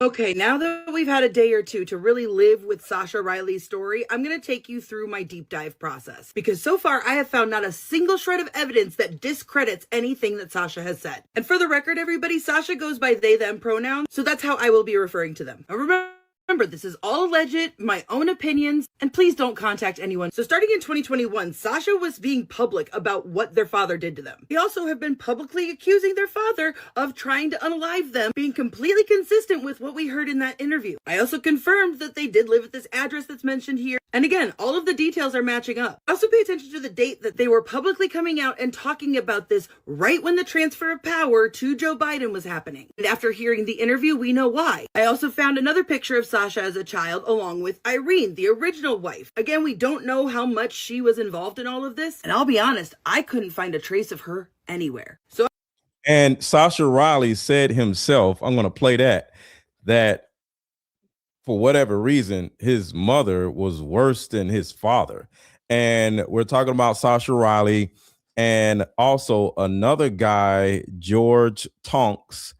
Okay, now that we've had a day or two to really live with Sascha Riley's story, I'm going to take you through my deep dive process. Because so far, I have found not a single shred of evidence that discredits anything that Sascha has said. And for the record, everybody, Sascha goes by they, them pronouns, so that's how I will be referring to them. Now remember, this is all alleged, my own opinions, and please don't contact anyone. So starting in 2021, Sascha was being public about what their father did to them. They also have been publicly accusing their father of trying to unalive them, being completely consistent with what we heard in that interview. I also confirmed that they did live at this address that's mentioned here. And again, all of the details are matching up. Also pay attention to the date that they were publicly coming out and talking about this right when the transfer of power to Joe Biden was happening. And after hearing the interview, we know why. I also found another picture of Sascha as a child along with Irene, the original wife. Again, we don't know how much she was involved in all of this. And I'll be honest, I couldn't find a trace of her anywhere. And Sascha Riley said himself, I'm going to play that for whatever reason, his mother was worse than his father. And we're talking about Sascha Riley and also another guy, George Tonks.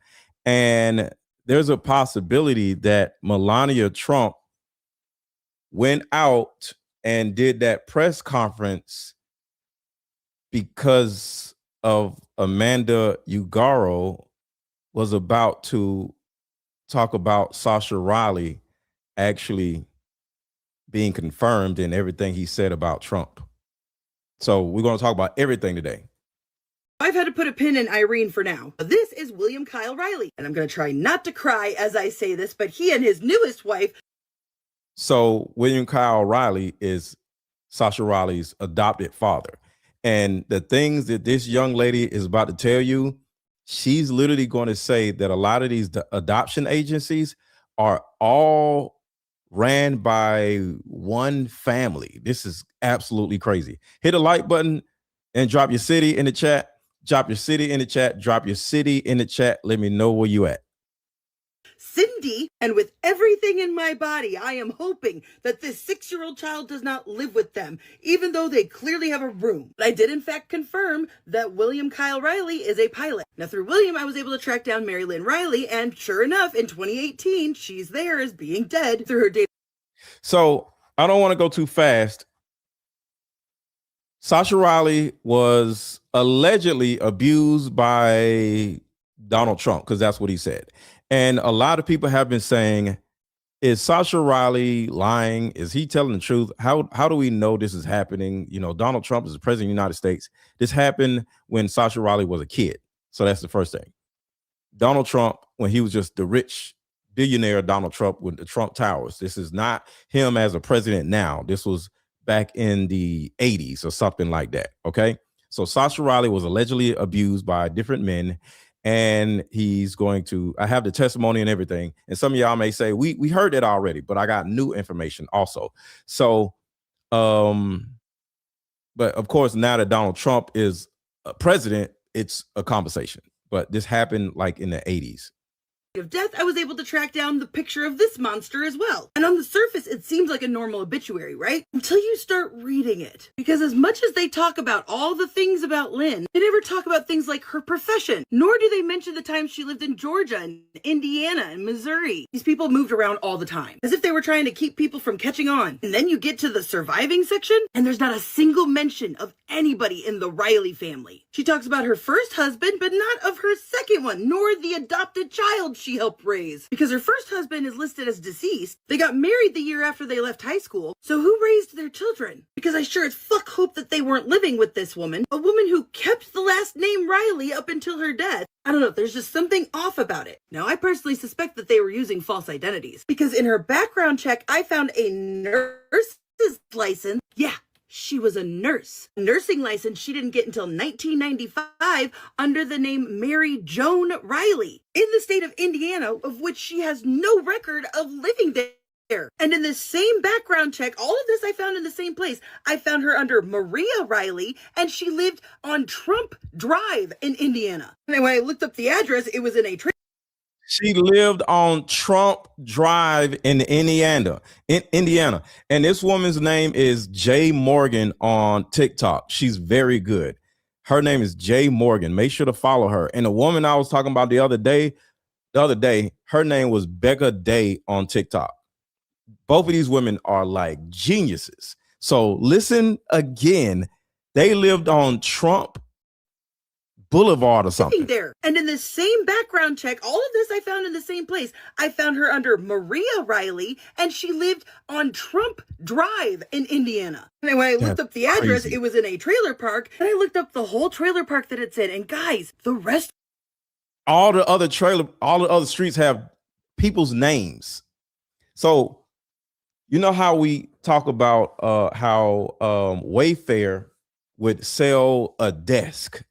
And there's a possibility that Melania Trump went out and did that press conference because of Amanda Ungaro was about to talk about Sascha Riley actually being confirmed in everything he said about Trump. So we're going to talk about everything today. I've had to put a pin in Irene for now. This is William Kyle Riley, and I'm going to try not to cry as I say this, but he and his newest wife. So William Kyle Riley is Sascha Riley's adopted father. And the things that this young lady is about to tell you, she's literally going to say that a lot of these adoption agencies are all ran by one family. This is absolutely crazy. Hit a like button and drop your city in the chat. Drop your city in the chat. Drop your city in the chat. Let me know where you at. Cindy, and with everything in my body, I am hoping that this 6-year-old child does not live with them, even though they clearly have a room. But I did in fact confirm that William Kyle Riley is a pilot. Now through William, I was able to track down Mary Lynn Riley, and sure enough, in 2018, she's there as being dead through her data. So I don't want to go too fast. Sascha Riley was allegedly abused by Donald Trump, because that's what he said. And a lot of people have been saying, is Sascha Riley lying? Is he telling the truth? How do we know this is happening? You know, Donald Trump is the president of the United States. This happened when Sascha Riley was a kid. So that's the first thing. Donald Trump, when he was just the rich billionaire Donald Trump with the Trump Towers. This is not him as a president now. This was back in the 80s or something like that. Okay. So Sascha Riley was allegedly abused by different men. And he's going to, I have the testimony and everything. And some of y'all may say, we heard it already, but I got new information also. So, but of course, now that Donald Trump is a president, it's a conversation. But this happened like in the 80s. Of death, I was able to track down the picture of this monster as well. And on the surface, it seems like a normal obituary, right? Until you start reading it. Because as much as they talk about all the things about Lynn, they never talk about things like her profession, nor do they mention the time she lived in Georgia and Indiana and Missouri. These people moved around all the time, as if they were trying to keep people from catching on. And then you get to the surviving section, and there's not a single mention of anybody in the Riley family. She talks about her first husband, but not of her second one, nor the adopted child she helped raise. Because her first husband is listed as deceased. They got married the year after they left high school. So who raised their children? Because I sure as fuck hope that they weren't living with this woman. A woman who kept the last name Riley up until her death. I don't know, there's just something off about it. Now, I personally suspect that they were using false identities. Because in her background check, I found a nurse's license. Yeah. She was a nurse. A nursing license she didn't get until 1995 under the name Mary Joan Riley in the state of Indiana, of which she has no record of living there. And in the same background check, all of this I found in the same place. I found her under Maria Riley, and she lived on Trump Drive in Indiana. And when I looked up the address, it was in a She lived on Trump Drive in Indiana. And this woman's name is Jay Morgan on TikTok. She's very good. Her name is Jay Morgan. Make sure to follow her. And the woman I was talking about the other day, the other day. Her name was Becca Day on TikTok. Both of these women are like geniuses. So listen again. They lived on Trump Boulevard or something. There. And in the same background check, all of this I found in the same place. I found her under Maria Riley, and she lived on Trump Drive in Indiana. And when I looked up the address, crazy. It was in a trailer park, and I looked up the whole trailer park that it's in. And guys, the rest, all the other streets have people's names. So you know how we talk about how Wayfair would sell a desk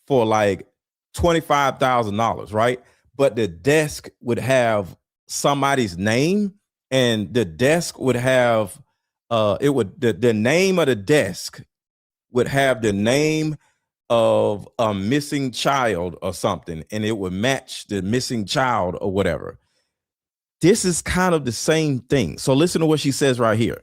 for like $25,000, right? But the desk would have somebody's name, and the desk would have the name of the desk would have the name of a missing child or something, and it would match the missing child or whatever. This is kind of the same thing. So listen to what she says right here.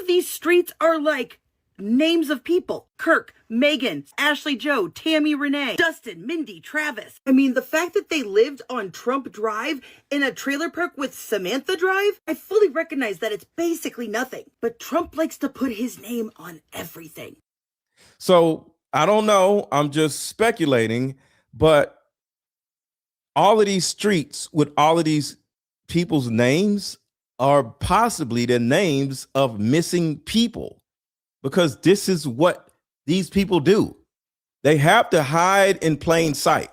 of these streets are like names of people. Kirk, Megan, Ashley Joe, Tammy Renee, Dustin, Mindy, Travis. I mean, the fact that they lived on Trump Drive in a trailer park with Samantha Drive, I fully recognize that it's basically nothing. But Trump likes to put his name on everything. So I don't know. I'm just speculating, but all of these streets with all of these people's names are possibly the names of missing people, because this is what these people do. They have to hide in plain sight.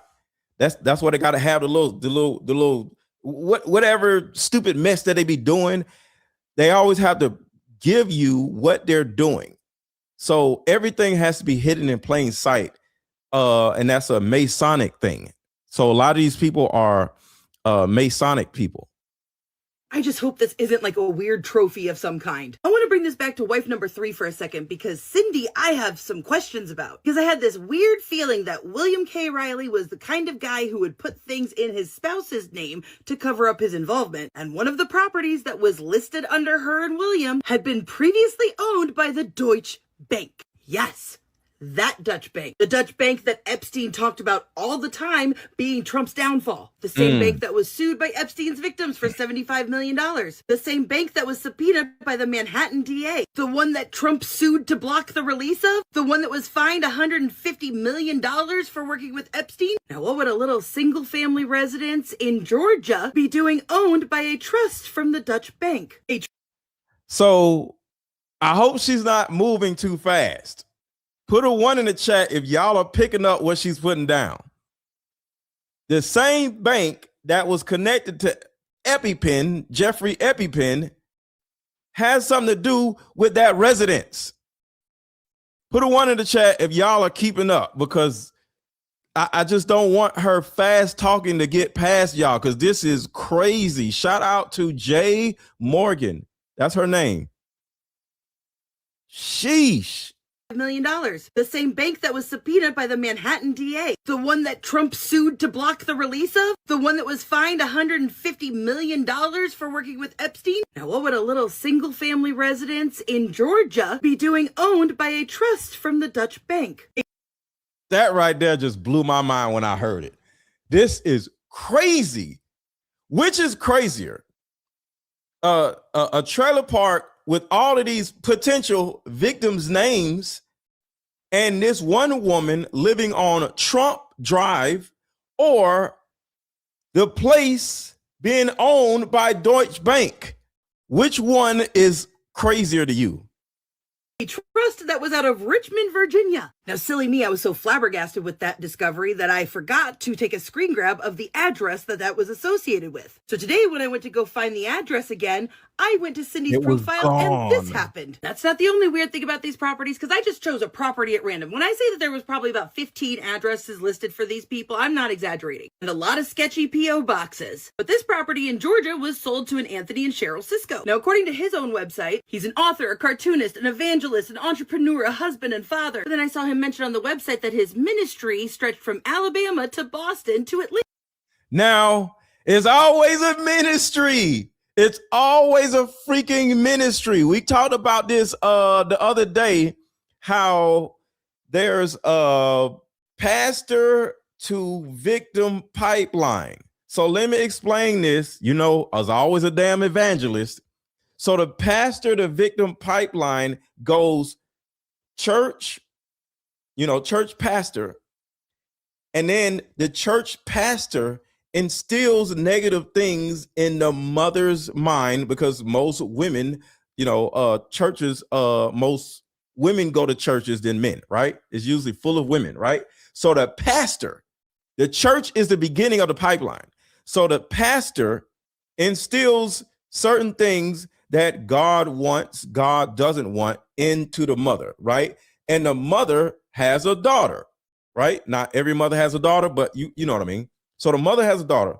That's why they got to have the little whatever stupid mess that they be doing. They always have to give you what they're doing. So everything has to be hidden in plain sight. And that's a Masonic thing. So a lot of these people are Masonic people. I just hope this isn't like a weird trophy of some kind. I want to bring this back to wife number 3 for a second, because Cindy, I have some questions about. Because I had this weird feeling that William K. Riley was the kind of guy who would put things in his spouse's name to cover up his involvement. And one of the properties that was listed under her and William had been previously owned by the Deutsche Bank. Yes, that Dutch bank. The Dutch bank that Epstein talked about all the time being Trump's downfall. The same bank that was sued by Epstein's victims for $75 million. The same bank that was subpoenaed by the Manhattan DA. The one that Trump sued to block the release of. The one that was fined $150 million for working with Epstein. Now, what would a little single family residence in Georgia be doing owned by a trust from the Dutch bank? So I hope she's not moving too fast. Put a 1 in the chat if y'all are picking up what she's putting down. The same bank that was connected to EpiPen, Jeffrey EpiPen, has something to do with that residence. Put a 1 in the chat if y'all are keeping up, because I just don't want her fast talking to get past y'all, because this is crazy. Shout out to Jay Morgan. That's her name. Sheesh. $1 million. The same bank that was subpoenaed by the Manhattan DA. The one that Trump sued to block the release of. The one that was fined $150 million for working with Epstein. Now, what would a little single family residence in Georgia be doing owned by a trust from the Dutch bank? That right there just blew my mind when I heard it. This is crazy. Which is crazier? A trailer park with all of these potential victims' names, and this one woman living on Trump Drive, or the place being owned by Deutsche Bank? Which one is crazier to you? A trust that was out of Richmond, Virginia. Now, silly me, I was so flabbergasted with that discovery that I forgot to take a screen grab of the address that was associated with. So today, when I went to go find the address again, I went to Cindy's profile and this happened. That's not the only weird thing about these properties, because I just chose a property at random. When I say that there was probably about 15 addresses listed for these people, I'm not exaggerating. And a lot of sketchy P.O. boxes. But this property in Georgia was sold to an Anthony and Cheryl Cisco. Now, according to his own website, he's an author, a cartoonist, an evangelist, an entrepreneur, a husband, and father. And then I saw him mention on the website that his ministry stretched from Alabama to Boston to Atlanta. Now, it's always a ministry. It's always a freaking ministry. We talked about this the other day, how there's a pastor to victim pipeline. So let me explain this. You know, I was always a damn evangelist. So the pastor to victim pipeline goes church, church pastor. And then the church pastor instills negative things in the mother's mind, because most women, churches, most women go to churches than men, right? It's usually full of women, right? So the pastor, the church is the beginning of the pipeline. So the pastor instills certain things that God wants, God doesn't want into the mother, right? And the mother has a daughter, right? Not every mother has a daughter, but you know what I mean? So the mother has a daughter.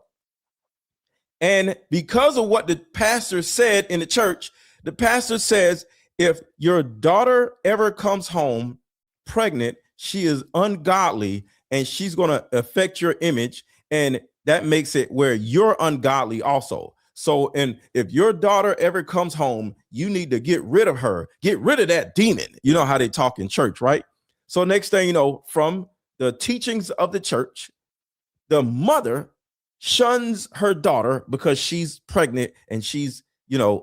And because of what the pastor said in the church, the pastor says, if your daughter ever comes home pregnant, she is ungodly and she's going to affect your image. And that makes it where you're ungodly also. So, and if your daughter ever comes home, you need to get rid of her, get rid of that demon. You know how they talk in church, right? So next thing you know, from the teachings of the church, the mother shuns her daughter because she's pregnant and she's,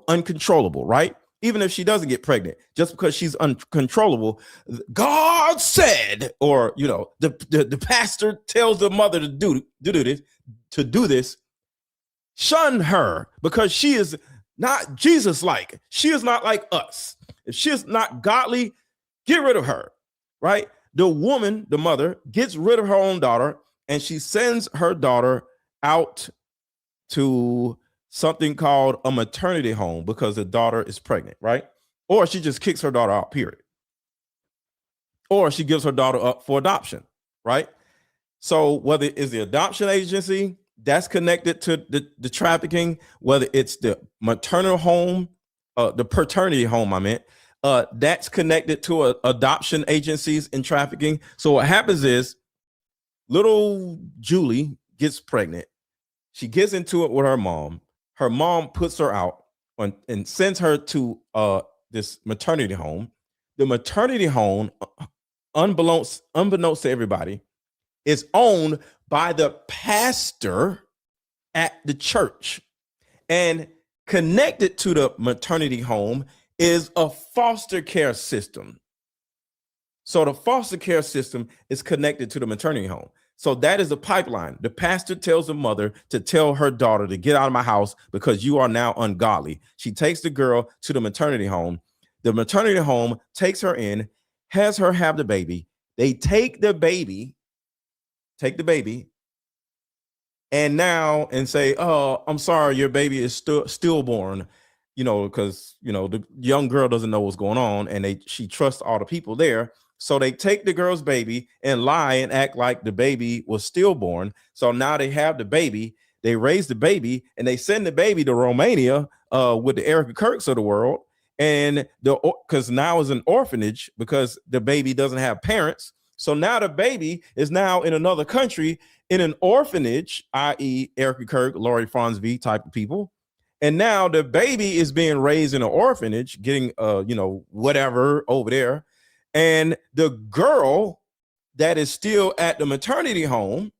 uncontrollable, right? Even if she doesn't get pregnant, just because she's uncontrollable, God said, or, the pastor tells the mother to do this, shun her because she is not Jesus-like. She is not like us. If she is not godly, get rid of her, right? The woman, the mother, gets rid of her own daughter, and she sends her daughter out to something called a maternity home because the daughter is pregnant, right? Or she just kicks her daughter out, period. Or she gives her daughter up for adoption, right? So whether it's the adoption agency that's connected to the trafficking, whether it's the maternal home, the paternity home, that's connected to adoption agencies and trafficking. So what happens is little Julie gets pregnant. She gets into it with her mom. Her mom puts her out and sends her to this maternity home. The maternity home, unbeknownst to everybody, is owned by the pastor at the church. And connected to the maternity home is a foster care system. So the foster care system is connected to the maternity home. So that is a pipeline. The pastor tells the mother to tell her daughter to get out of my house because you are now ungodly. She takes the girl to the maternity home. The maternity home takes her in, has her have the baby. They take the baby, and say, oh, I'm sorry, your baby is stillborn, because, the young girl doesn't know what's going on, and she trusts all the people there. So they take the girl's baby and lie and act like the baby was stillborn. So now they have the baby, they raise the baby, and they send the baby to Romania with the Erica Kirks of the world. And because now it's an orphanage because the baby doesn't have parents. So now the baby is now in another country in an orphanage, i.e. Erica Kirk, Lori Franz V type of people. And now the baby is being raised in an orphanage, getting, whatever over there. And the girl that is still at the maternity home,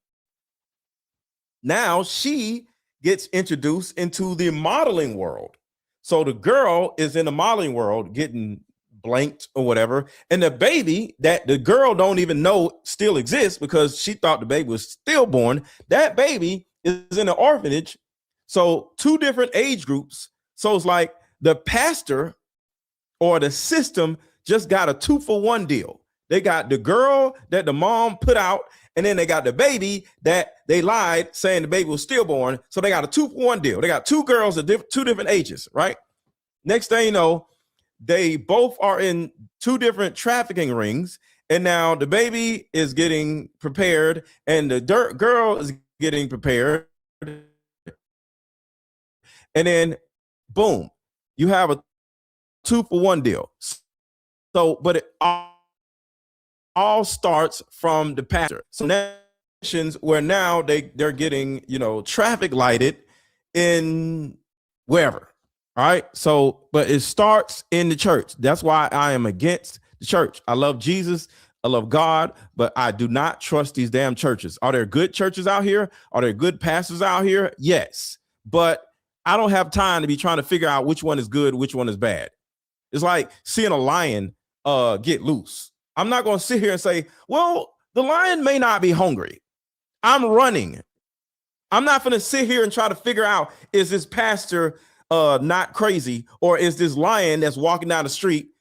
now she gets introduced into the modeling world. So the girl is in the modeling world getting blanked or whatever. And the baby that the girl don't even know still exists because she thought the baby was stillborn. That baby is in an orphanage. So two different age groups. So it's like the pastor or the system just got a 2-for-1 deal. They got the girl that the mom put out, and then they got the baby that they lied saying the baby was stillborn. So they got a 2-for-1 deal. They got two girls of two different ages, right? Next thing you know, they both are in two different trafficking rings. And now the baby is getting prepared and the girl is getting prepared. And then boom, you have a 2-for-1 deal. So, but it all starts from the pastor. So nations where now they're getting, traffic lighted in wherever. All right. So, but it starts in the church. That's why I am against the church. I love Jesus. I love God, but I do not trust these damn churches. Are there good churches out here? Are there good pastors out here? Yes. But I don't have time to be trying to figure out which one is good, which one is bad. It's like seeing a lion get loose. I'm not going to sit here and say, well, the lion may not be hungry. I'm running. I'm not going to sit here and try to figure out, is this pastor not crazy, or is this lion that's walking down the street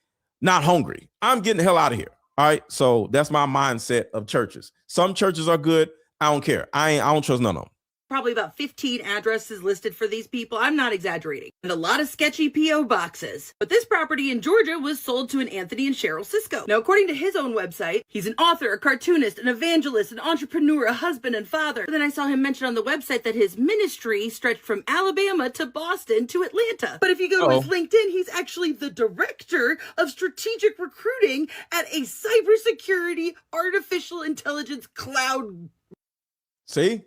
not hungry? I'm getting the hell out of here. All right. So that's my mindset of churches. Some churches are good. I don't care. I don't trust none of them. Probably about 15 addresses listed for these people. I'm not exaggerating. And a lot of sketchy P.O. boxes. But this property in Georgia was sold to an Anthony and Cheryl Cisco. Now, according to his own website, he's an author, a cartoonist, an evangelist, an entrepreneur, a husband, and father. But then I saw him mention on the website that his ministry stretched from Alabama to Boston to Atlanta. But if you go to his LinkedIn, he's actually the director of strategic recruiting at a cybersecurity artificial intelligence cloud. See,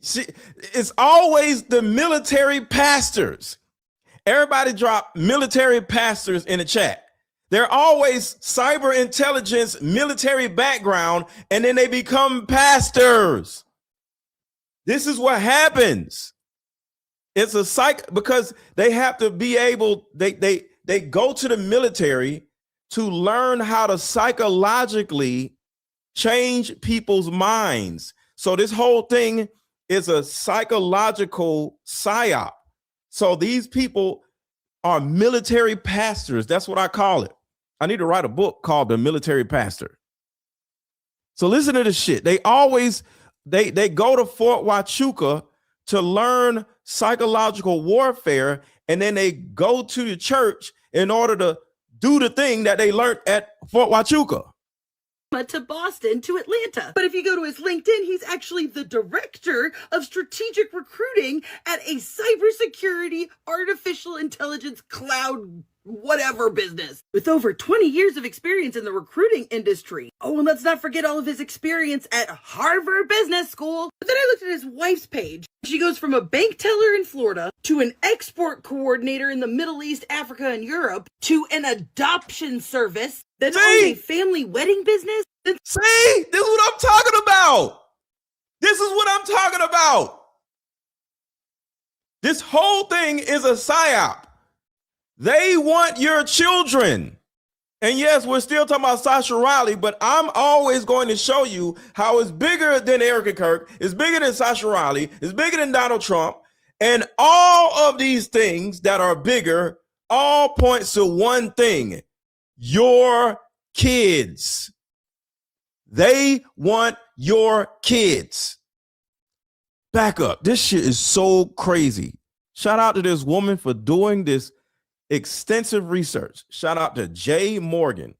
it's always the military pastors. Everybody drop military pastors in the chat. They're always cyber intelligence, military background, and then they become pastors. This is what happens. It's a because they have to be able, they go to the military to learn how to psychologically change people's minds. So this whole thing is a psychological psyop. So these people are military pastors. That's what I call it. I need to write a book called The Military Pastor. So listen to this shit. They always, they go to Fort Huachuca to learn psychological warfare, and then they go to the church in order to do the thing that they learned at Fort Huachuca. To Boston to Atlanta. But if you go to his LinkedIn, he's actually the director of strategic recruiting at a cybersecurity artificial intelligence cloud whatever business with over 20 years of experience in the recruiting industry. Oh, and let's not forget all of his experience at Harvard Business School. But then I looked at his wife's page. She goes from a bank teller in Florida to an export coordinator in the Middle East, Africa, and Europe to an adoption service, then owns a family wedding business. See, this is what I'm talking about. This is what I'm talking about. This whole thing is a psyop. They want your children. And yes, we're still talking about Sascha Riley, but I'm always going to show you how it's bigger than Erica Kirk, it's bigger than Sascha Riley, it's bigger than Donald Trump, and all of these things that are bigger all points to one thing: your kids. They want your kids. Back up. This shit is so crazy. Shout out to this woman for doing this extensive research. Shout out to Jay Morgan.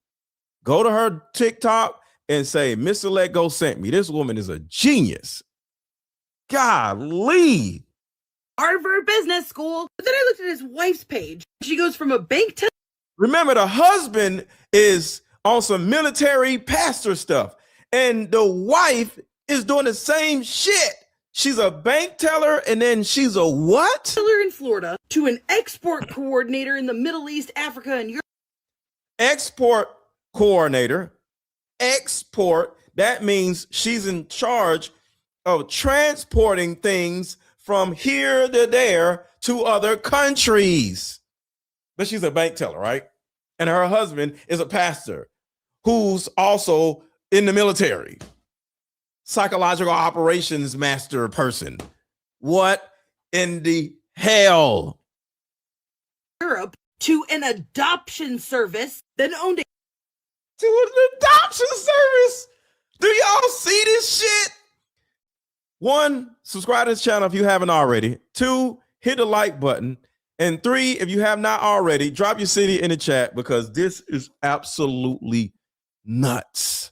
Go to her TikTok and say, Mr. Let Go sent me. This woman is a genius. Golly. Harvard Business School. But then I looked at his wife's page. She goes from a bank teller. Remember, the husband is on some military pastor stuff, and the wife is doing the same shit. She's a bank teller, and then she's a what? Teller in Florida to an export coordinator in the Middle East, Africa, and Europe. Export coordinator. Export. That means she's in charge of transporting things from here to there to other countries. But she's a bank teller, right? And her husband is a pastor who's also in the military. Psychological operations master person. What in the hell? Europe to an adoption service, then owned a to an adoption service. Do y'all see this shit? 1, subscribe to this channel if you haven't already. 2, hit the like button. And 3, if you have not already, drop your city in the chat, because this is absolutely nuts.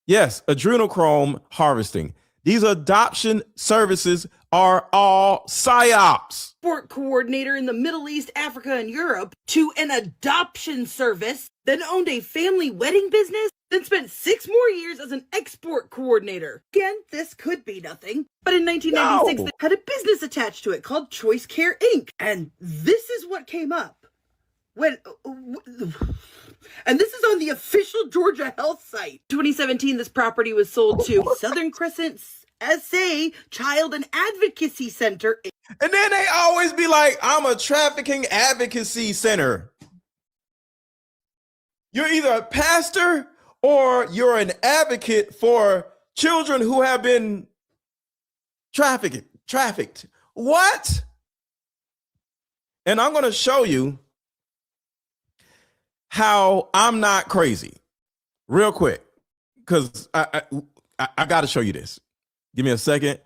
Yes, adrenochrome harvesting. These adoption services are all psyops. Export coordinator in the Middle East, Africa, and Europe to an adoption service, then owned a family wedding business, then spent 6 more years as an export coordinator. Again, this could be nothing. But in 1996, they had a business attached to it called Choice Care Inc. And this is what came up And this is on the official Georgia Health site. 2017, this property was sold to Southern Crescent SA Child and Advocacy Center. And then they always be like, I'm a trafficking advocacy center. You're either a pastor or you're an advocate for children who have been trafficked. What? And I'm going to show you how I'm not crazy real quick, because I got to show you this. Give me a second.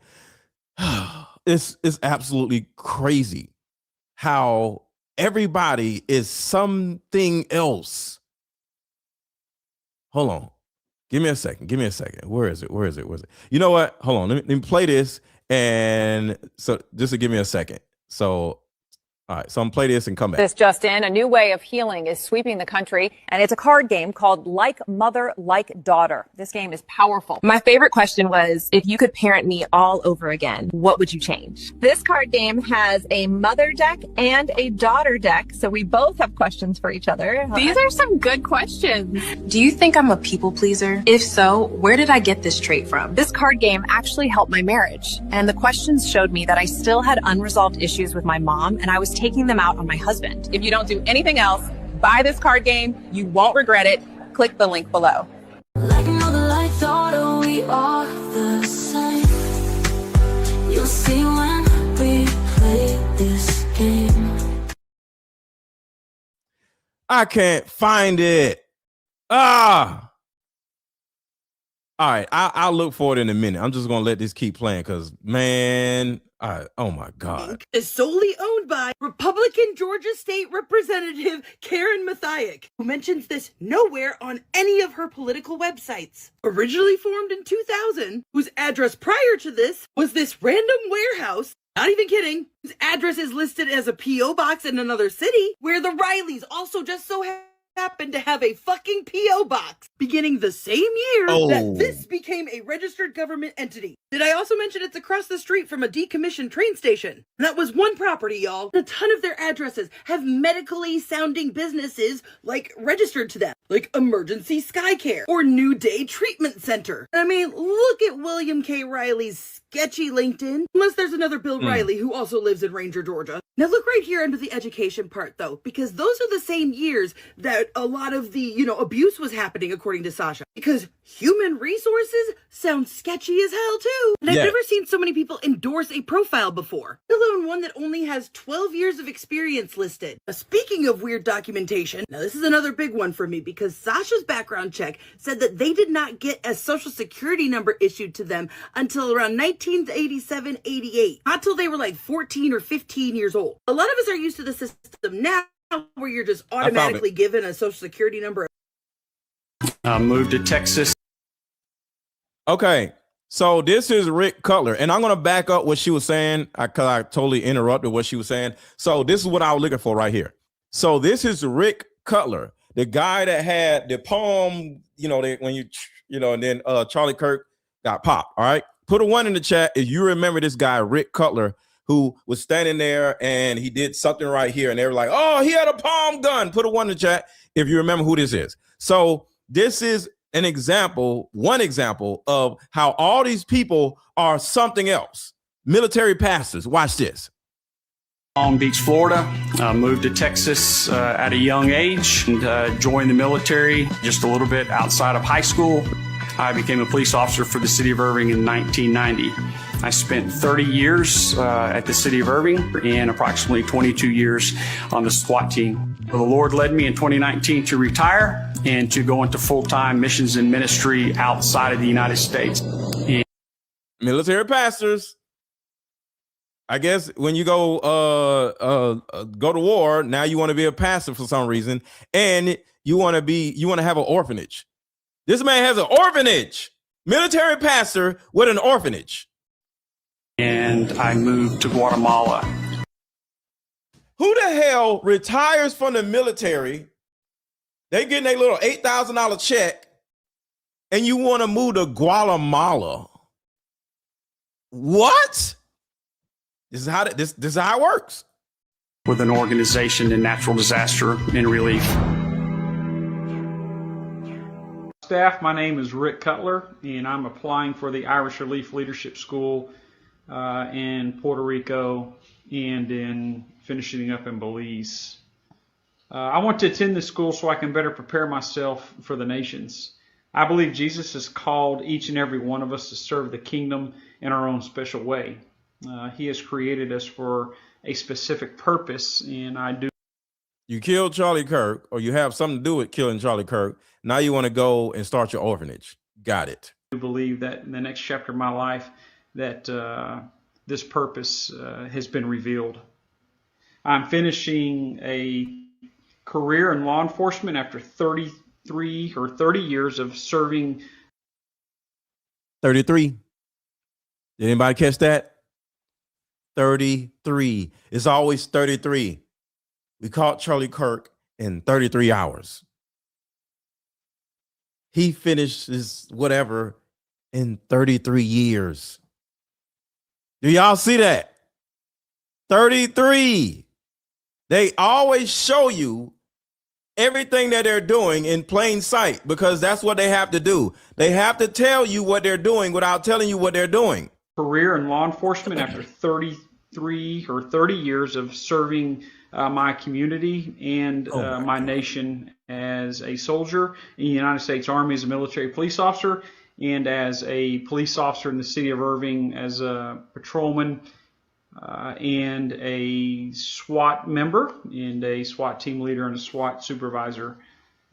It's absolutely crazy how everybody is something else. Hold on. Give me a second. Where is it? You know what? Hold on. Let me play this. And so just to give me a second. So, all right. So I'm play this and come back. This just in, a new way of healing is sweeping the country, and it's a card game called Like Mother, Like Daughter. This game is powerful. My favorite question was, if you could parent me all over again, what would you change? This card game has a mother deck and a daughter deck, so we both have questions for each other. These are some good questions. Do you think I'm a people pleaser? If so, where did I get this trait from? This card game actually helped my marriage, and the questions showed me that I still had unresolved issues with my mom, and I was taking them out on my husband. If you don't do anything else, buy this card game. You won't regret it. Click the link below. Like mother, like daughter, we are the same. You'll see when we play this game. I can't find it. All right, I'll look for it in a minute. I'm just gonna let this keep playing because, man, oh my God. Is solely owned by Republican Georgia State Representative Karen Mathiak, who mentions this nowhere on any of her political websites. Originally formed in 2000, whose address prior to this was this random warehouse, not even kidding, whose address is listed as a P.O. box in another city, where the Rileys also just so happened to have a fucking P.O. box, beginning the same year that this became a registered government entity. Did I also mention it's across the street from a decommissioned train station? And that was one property, y'all. A ton of their addresses have medically sounding businesses like registered to them, like Emergency Sky Care or New Day Treatment Center. I mean, look at William K. Riley's sketchy LinkedIn, unless there's another Bill Riley who also lives in Ranger, Georgia. Now look right here under the education part though, because those are the same years that a lot of the, abuse was happening according to Sascha. Because human resources sound sketchy as hell too. And I've never seen so many people endorse a profile before, let alone one that only has 12 years of experience listed. Now, speaking of weird documentation, now this is another big one for me because Sascha's background check said that they did not get a social security number issued to them until around 1987-88, not till they were like 14 or 15 years old. A lot of us are used to the system now where you're just automatically given a social security number. Moved to Texas. Okay, so this is Rick Cutler, and I'm going to back up what she was saying because I totally interrupted what she was saying. So this is what I was looking for right here. So this is Rick Cutler, the guy that had the poem, and then Charlie Kirk got popped. All right, put a 1 in the chat if you remember this guy, Rick Cutler, who was standing there and he did something right here, and they were like, "Oh, he had a palm gun." Put a 1 in the chat if you remember who this is. So this is one example of how all these people are something else. Military pastors. Watch this. Long Beach, Florida. Moved to Texas at a young age and joined the military just a little bit outside of high school. I became a police officer for the city of Irving in 1990. I spent 30 years at the city of Irving and approximately 22 years on the SWAT team. The Lord led me in 2019 to retire and to go into full-time missions and ministry outside of the United States. Military pastors. I guess when you go to war, now you want to be a pastor for some reason, and you want to have an orphanage. This man has an orphanage. Military pastor with an orphanage. And I moved to Guatemala. Who the hell retires from the military? They getting a little $8,000 check, and you want to move to Guatemala? What? This is how it works. with an organization in natural disaster and relief. Staff, my name is Rick Cutler, and I'm applying for the Irish Relief Leadership School in Puerto Rico and in finishing up in Belize. I want to attend this school so I can better prepare myself for the nations. I believe Jesus has called each and every one of us to serve the kingdom in our own special way. He has created us for a specific purpose, and I do. You killed Charlie Kirk, or you have something to do with killing Charlie Kirk. Now you want to go and start your orphanage. Got it. I believe that in the next chapter of my life that this purpose has been revealed. I'm finishing a career in law enforcement after 33 or 30 years of serving. 33. Did anybody catch that? 33. It's always 33. We caught Charlie Kirk in 33 hours. He finishes whatever in 33 years. Do y'all see that? 33. They always show you everything that they're doing in plain sight because that's what they have to do. They have to tell you what they're doing without telling you what they're doing. Career in law enforcement after 33 or 30 years of serving my community and my nation as a soldier in the United States Army as a military police officer and as a police officer in the city of Irving as a patrolman and a SWAT member and a SWAT team leader and a SWAT supervisor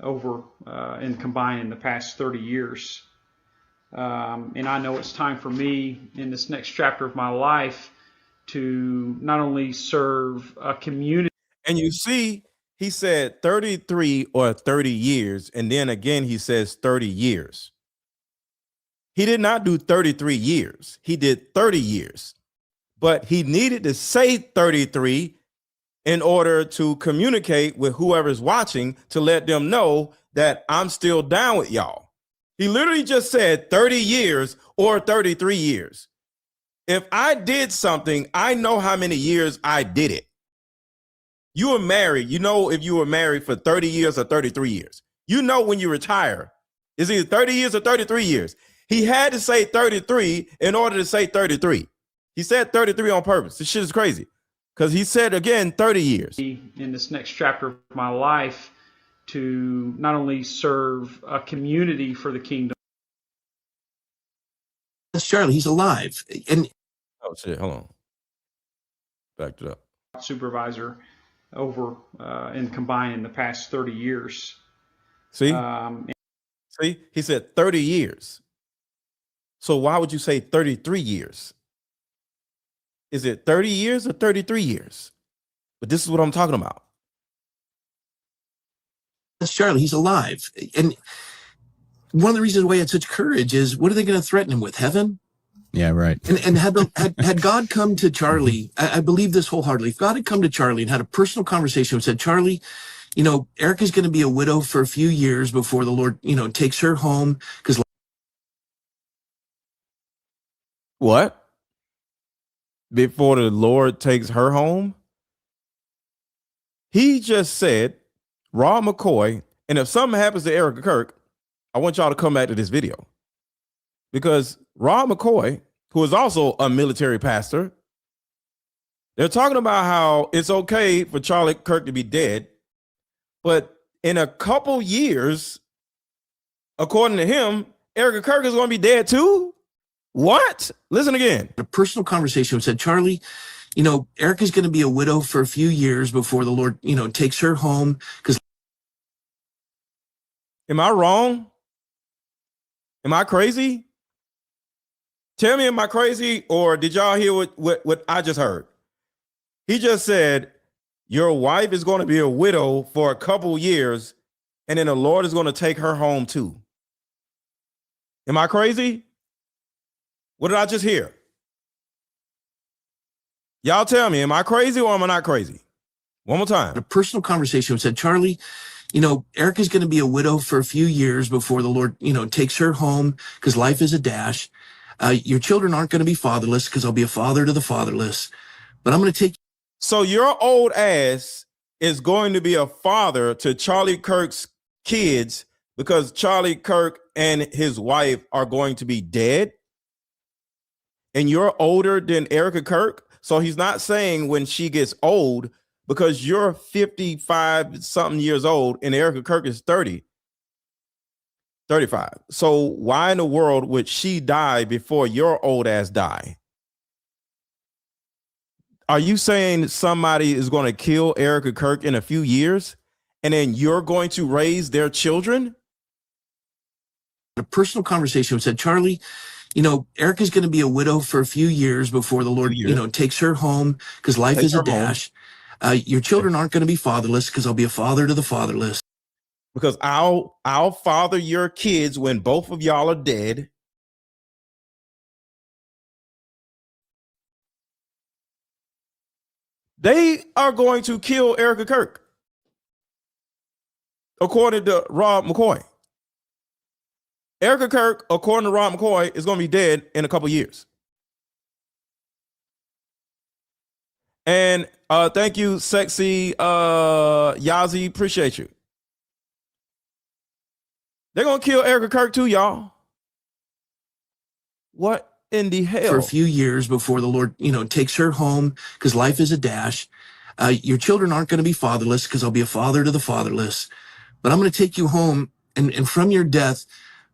over and combined in the past 30 years. And I know it's time for me in this next chapter of my life to not only serve a community. And you see, he said 33 or 30 years. And then again, he says 30 years. He did not do 33 years. He did 30 years. But he needed to say 33 in order to communicate with whoever's watching to let them know that I'm still down with y'all. He literally just said 30 years or 33 years. If I did something, I know how many years I did it. You were married. You know if you were married for 30 years or 33 years. You know when you retire, it's either 30 years or 33 years. He had to say 33 in order to say 33. He said 33 on purpose. This shit is crazy because he said, again, 30 years. In this next chapter of my life to not only serve a community for the kingdom. That's Charlie. He's alive. And oh, shit. Hold on. Backed it up. Supervisor over and combined in the past 30 years. See? See? He said 30 years. So why would you say 33 years? Is it 30 years or 33 years? But this is what I'm talking about. that's Charlie. He's alive. And one of the reasons why he had such courage is, what are they going to threaten him with? Heaven? Yeah, right. And had God come to Charlie, I believe this wholeheartedly, if God had come to Charlie and had a personal conversation and said, Charlie, you know, Erica's going to be a widow for a few years before the Lord, you know, takes her home. Because what? Before the Lord takes her home? He just said, Rob McCoy, and if something happens to Erica Kirk, I want y'all to come back to this video. Because Rob McCoy, who is also a military pastor, they're talking about how it's okay for Charlie Kirk to be dead, but in a couple years, according to him, Erica Kirk is going to be dead too? What? Listen again. a personal conversation and said, Charlie, you know, Erica's going to be a widow for a few years before the Lord, you know, takes her home. Because am I wrong? Am I crazy? Tell me, am I crazy, or did y'all hear what I just heard? He just said, your wife is going to be a widow for a couple years, and then the Lord is going to take her home too. Am I crazy? What did I just hear? Y'all tell me, am I crazy or am I not crazy? One more time. a personal conversation and said, Charlie, you know, Erica's going to be a widow for a few years before the Lord, you know, takes her home, because life is a dash. Your children aren't going to be fatherless, because I'll be a father to the fatherless. But I'm going to take So your old ass is going to be a father to Charlie Kirk's kids because Charlie Kirk and his wife are going to be dead. And you're older than Erica Kirk. So he's not saying when she gets old, because you're 55 something years old and Erica Kirk is 30, 35. So why in the world would she die before your old ass die? Are you saying somebody is going to kill Erica Kirk in a few years and then you're going to raise their children? A personal conversation said, Charlie, Erica's going to be a widow for a few years before the Lord, takes her home, because life is a dash. Your children aren't going to be fatherless, because I'll be a father to the fatherless. Because I'll father your kids when both of y'all are dead. They are going to kill Erica Kirk, according to Rob McCoy. Erica Kirk, according to Rob McCoy, is going to be dead in a couple years. And thank you, sexy Yazi. Appreciate you. They're going to kill Erica Kirk too, y'all. What in the hell? For a few years before the Lord, takes her home, because life is a dash. Your children aren't going to be fatherless, because I'll be a father to the fatherless. But I'm going to take you home, and from your death,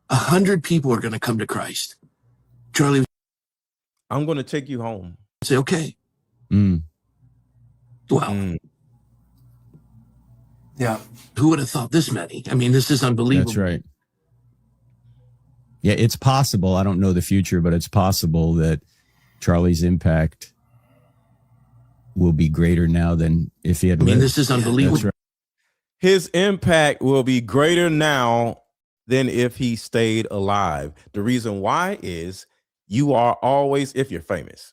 100 people are going to come to Christ. Charlie, I'm going to take you home. Say, okay. Well, yeah. Who would have thought this many? I mean, this is unbelievable. That's right. Yeah, it's possible. I don't know the future, but it's possible that Charlie's impact will be greater now than if he had lived. This is unbelievable. That's right. His impact will be greater now than if he stayed alive. The reason why is you are always, if you're famous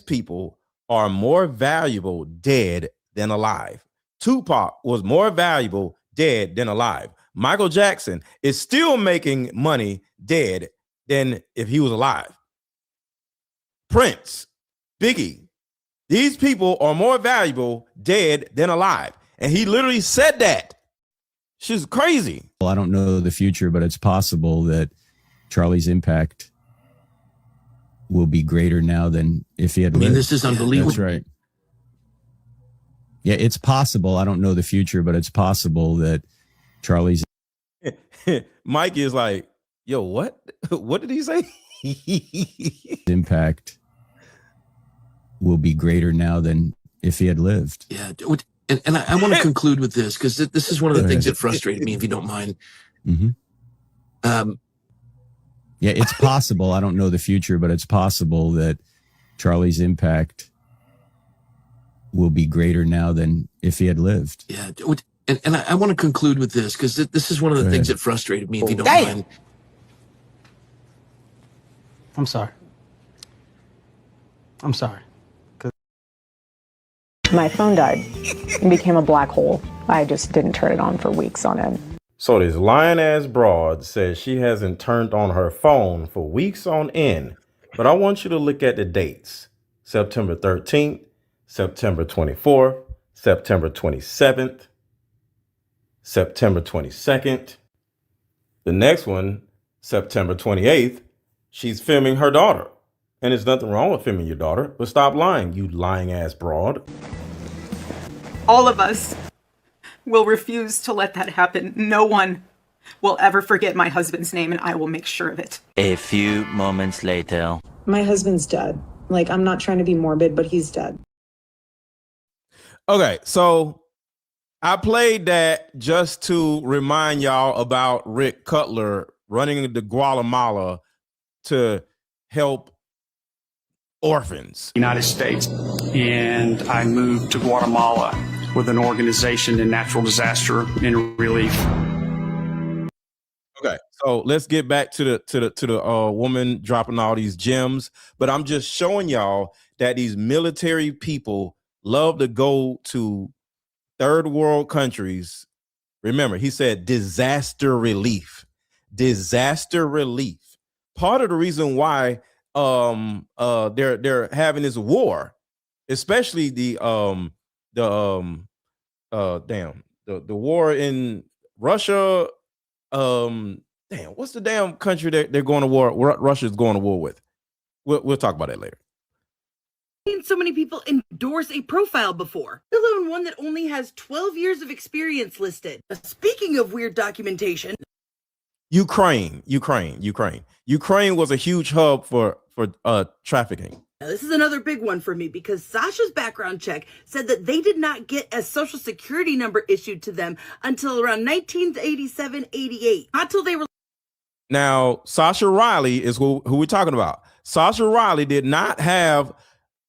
people are more valuable dead than alive. Tupac was more valuable dead than alive. Michael Jackson is still making money dead than if he was alive. Prince, Biggie, these people are more valuable dead than alive. And he literally said that. She's crazy. Well, I don't know the future, but it's possible that Charlie's impact will be greater now than if he had lived. This is unbelievable. That's right. Yeah, it's possible. I don't know the future, but it's possible that Charlie's Mike is like, yo, what? What did he say? impact will be greater now than if he had lived. Yeah. And I want to conclude with this, because this is one of the things that frustrated me, if you don't mind. Yeah, it's possible. I don't know the future, but it's possible that Charlie's impact will be greater now than if he had lived. Yeah. And I want to conclude with this, because this is one of the things that frustrated me, if you don't mind. I'm sorry. My phone died and became a black hole. I just didn't turn it on for weeks on end. So this lying ass broad says she hasn't turned on her phone for weeks on end. But I want you to look at the dates. September 13th, September 24th, September 27th, September 22nd. The next one, September 28th, she's filming her daughter. And there's nothing wrong with filming your daughter, but stop lying, you lying ass broad. All of us will refuse to let that happen. No one will ever forget my husband's name, and I will make sure of it. A few moments later. My husband's dead. Like, I'm not trying to be morbid, but he's dead. Okay, so I played that just to remind y'all about Rick Cutler running into Guatemala to help orphans. United States. And I moved to Guatemala with an organization in natural disaster and relief. Okay, so let's get back to the woman dropping all these gems. But I'm just showing y'all that these military people love to go to third world countries. Remember, he said disaster relief. Disaster relief. Part of the reason why they're having this war especially the war in Russia. Damn, what's the damn country that they're going to war? Russia's going to war with. We'll talk about that later. Seen so many people endorse a profile before, let alone one that only has 12 years of experience listed. Speaking of weird documentation, Ukraine was a huge hub for trafficking. now this is another big one for me because Sascha's background check said that they did not get a social security number issued to them until around 1987-88. Not till they were. Now, Sascha Riley is who we're talking about. Sascha Riley did not have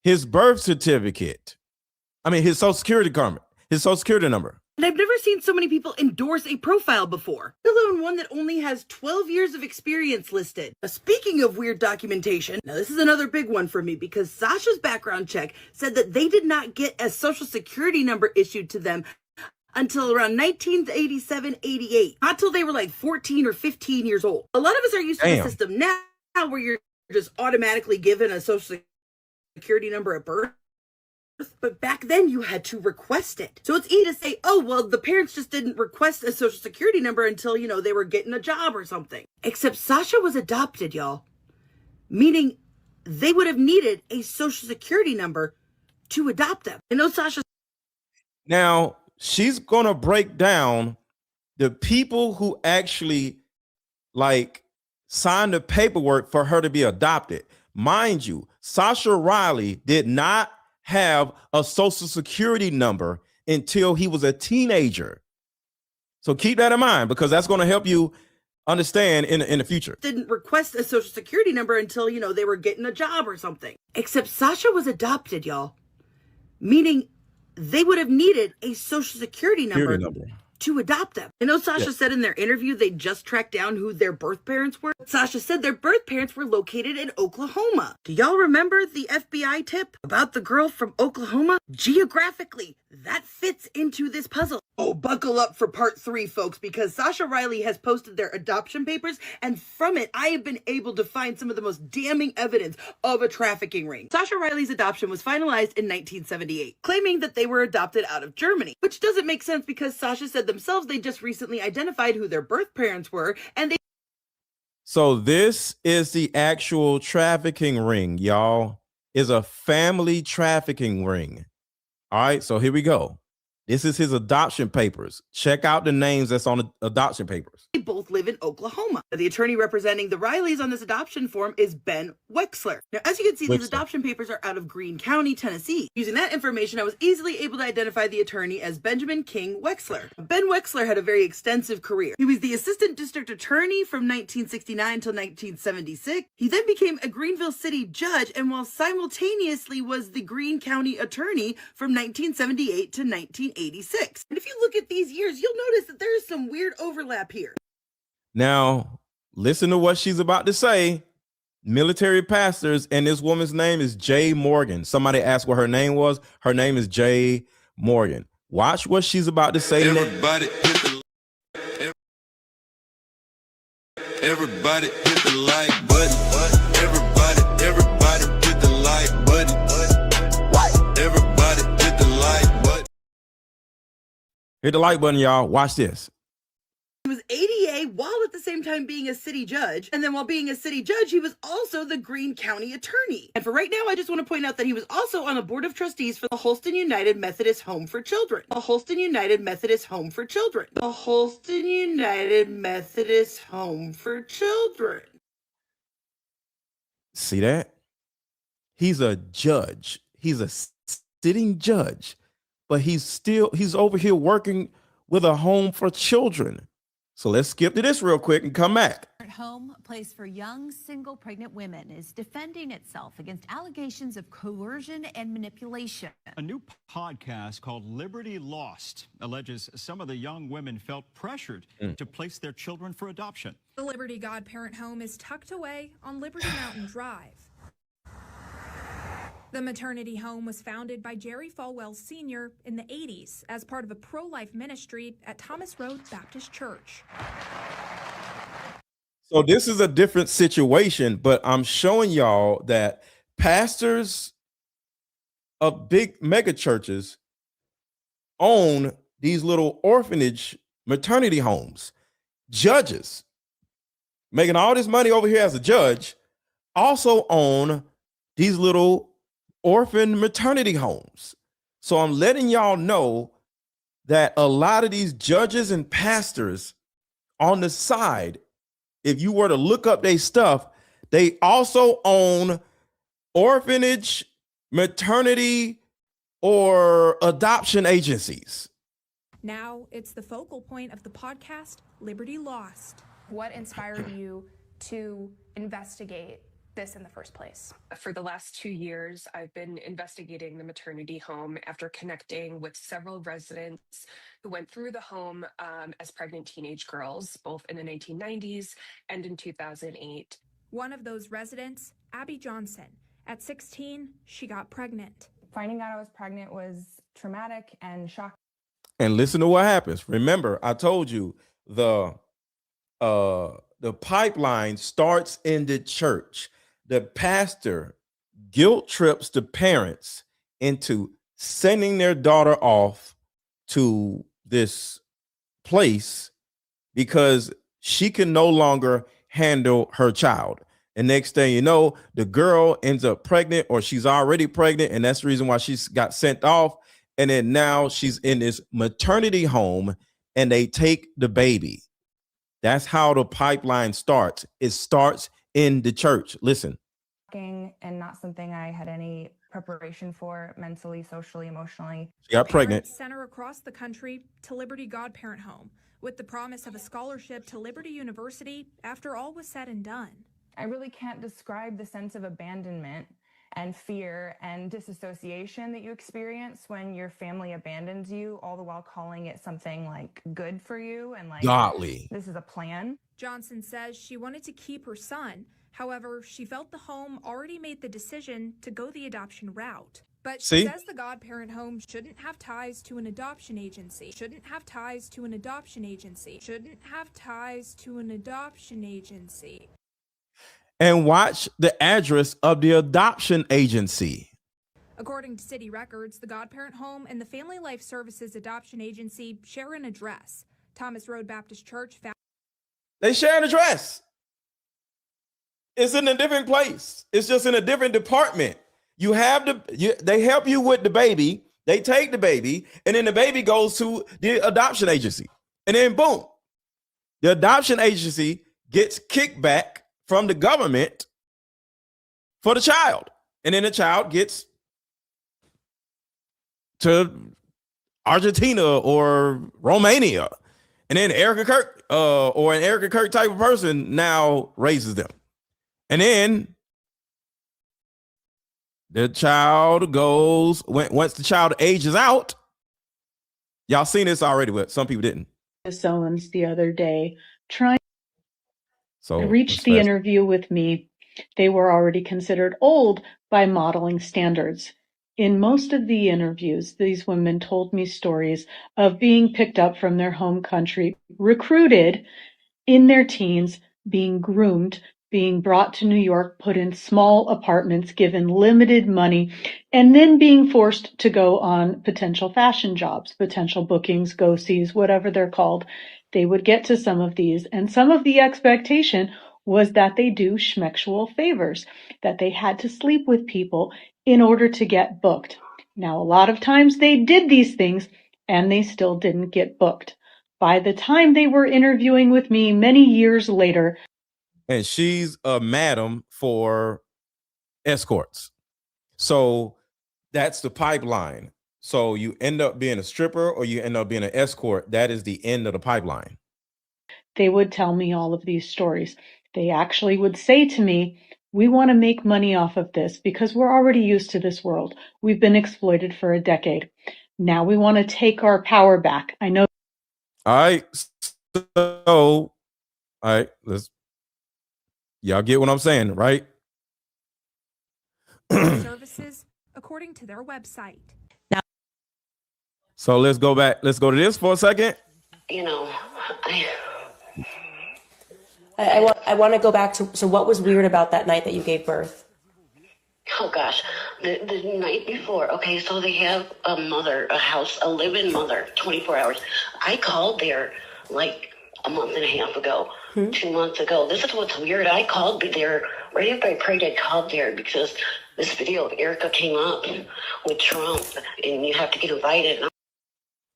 his birth certificate. I mean, his social security number. And I've never seen so many people endorse a profile before, let alone one that only has 12 years of experience listed. Speaking of weird documentation, now this is another big one for me because Sascha's background check said that they did not get a social security number issued to them until around 1987-88. Not till they were like 14 or 15 years old. A lot of us are used to the system now where you're just automatically given a social security number at birth. But back then you had to request it. So it's easy to say, oh, well, the parents just didn't request a social security number until, they were getting a job or something. Except Sascha was adopted, y'all. Meaning they would have needed a social security number to adopt them. I know Sascha. Now, she's going to break down the people who actually signed the paperwork for her to be adopted. Mind you, Sascha Riley did not have a social security number until he was a teenager. So keep that in mind because that's going to help you understand in the future. Didn't request a social security number until, they were getting a job or something. Except Sascha was adopted, y'all. Meaning they would have needed a social security number to adopt them. I know Sascha said in their interview they just tracked down who their birth parents were. Sascha said their birth parents were located in Oklahoma. Do y'all remember the FBI tip about the girl from Oklahoma? Geographically, that fits into this puzzle. Oh, buckle up for part 3, folks, because Sascha Riley has posted their adoption papers, and from it, I have been able to find some of the most damning evidence of a trafficking ring. Sascha Riley's adoption was finalized in 1978, claiming that they were adopted out of Germany, which doesn't make sense because Sascha said themselves they just recently identified who their birth parents were, and they. So this is the actual trafficking ring, y'all. Is a family trafficking ring. All right, so here we go. This is his adoption papers. Check out the names that's on the adoption papers. They both live in Oklahoma. The attorney representing the Rileys on this adoption form is Ben Wexler. Now, as you can see, these adoption papers are out of Greene County, Tennessee. Using that information, I was easily able to identify the attorney as Benjamin King Wexler. Ben Wexler had a very extensive career. He was the assistant district attorney from 1969 until 1976. He then became a Greenville City judge, and while simultaneously was the Greene County attorney from 1978 to 1986. And if you look at these years, you'll notice that there is some weird overlap here. Now, listen to what she's about to say. Military pastors, and this woman's name is Jay Morgan. Somebody asked what her name was. Her name is Jay Morgan. Watch what she's about to say. Everybody hit the like button. Everybody hit the like button. Everybody hit the like button. Hit the like button, y'all. Watch this. He was ADA while at the same time being a city judge. And then while being a city judge, he was also the Greene County attorney. And for right now, I just want to point out that he was also on the board of trustees for the Holston United Methodist Home for Children. The Holston United Methodist Home for Children. The Holston United Methodist Home for Children. See that? He's a judge. He's a sitting judge. But he's over here working with a home for children. So let's skip to this real quick and come back. Home, a place for young, single, pregnant women, is defending itself against allegations of coercion and manipulation. A new podcast called Liberty Lost alleges some of the young women felt pressured to place their children for adoption. The Liberty Godparent home is tucked away on Liberty Mountain Drive. The maternity home was founded by Jerry Falwell Sr. in the 80s as part of a pro-life ministry at Thomas Road Baptist Church. So this is a different situation, but I'm showing y'all that pastors of big mega churches own these little orphanage maternity homes. Judges making all this money over here as a judge also own these little orphan maternity homes. So I'm letting y'all know that a lot of these judges and pastors on the side, if you were to look up their stuff, they also own orphanage, maternity, or adoption agencies. Now it's the focal point of the podcast, Liberty Lost. What inspired you to investigate this in the first place? For the last 2 years, I've been investigating the maternity home after connecting with several residents who went through the home as pregnant teenage girls, both in the 1990s and in 2008. One of those residents, Abby Johnson. At 16, she got pregnant. Finding out I was pregnant was traumatic and shocking. And listen to what happens. Remember, I told you the pipeline starts in the church. The pastor guilt trips the parents into sending their daughter off to this place because she can no longer handle her child. And next thing you know, the girl ends up pregnant, or she's already pregnant, and that's the reason why she's got sent off. And then now she's in this maternity home and they take the baby. That's how the pipeline starts. It starts in the church. Listen. And not something I had any preparation for mentally, socially, emotionally. She got pregnant. Parents sent her across the country to Liberty Godparent Home with the promise of a scholarship to Liberty University after all was said and done. I really can't describe the sense of abandonment and fear and disassociation that you experience when your family abandons you, all the while calling it something like good for you and like godly. This is a plan. Johnson says she wanted to keep her son. However, she felt the home already made the decision to go the adoption route. But she says the godparent home shouldn't have ties to an adoption agency. Shouldn't have ties to an adoption agency. Shouldn't have ties to an adoption agency. And watch the address of the adoption agency. According to city records, the godparent home and the Family Life Services Adoption Agency share an address. Thomas Road Baptist Church found they share an address. It's in a different place. It's just in a different department. You have they help you with the baby. They take the baby, and then the baby goes to the adoption agency. And then boom, the adoption agency gets kickback from the government for the child. And then the child gets to Argentina or Romania. And then Erica Kirk or an Erica Kirk type of person now raises them. And then the child goes, once the child ages out, y'all seen this already, but some people didn't. Owens the other day trying to reach the interview with me. They were already considered old by modeling standards. In most of the interviews, these women told me stories of being picked up from their home country, recruited in their teens, being groomed, being brought to New York, put in small apartments, given limited money, and then being forced to go on potential fashion jobs, potential bookings, go-sees, whatever they're called. They would get to some of these, and some of the expectation was that they do schmexual favors, that they had to sleep with people in order to get booked. Now, a lot of times they did these things, and they still didn't get booked. By the time they were interviewing with me many years later, and she's a madam for escorts. So that's the pipeline. So you end up being a stripper or you end up being an escort. That is the end of the pipeline. They would tell me all of these stories. They actually would say to me, we want to make money off of this because we're already used to this world. We've been exploited for a decade. Now we want to take our power back. I know. All right. So, all right, y'all get what I'm saying, right? Services, according to their website. So let's go back. Let's go to this for a second. You know, I want to go back to, so what was weird about that night that you gave birth? Oh gosh, the night before. Okay, so they have a live-in mother, 24 hours. I called there like a month and a half ago, 2 months ago. This is what's weird. I called there right after I prayed. I called there because this video of Erica came up with Trump, and you have to get invited. And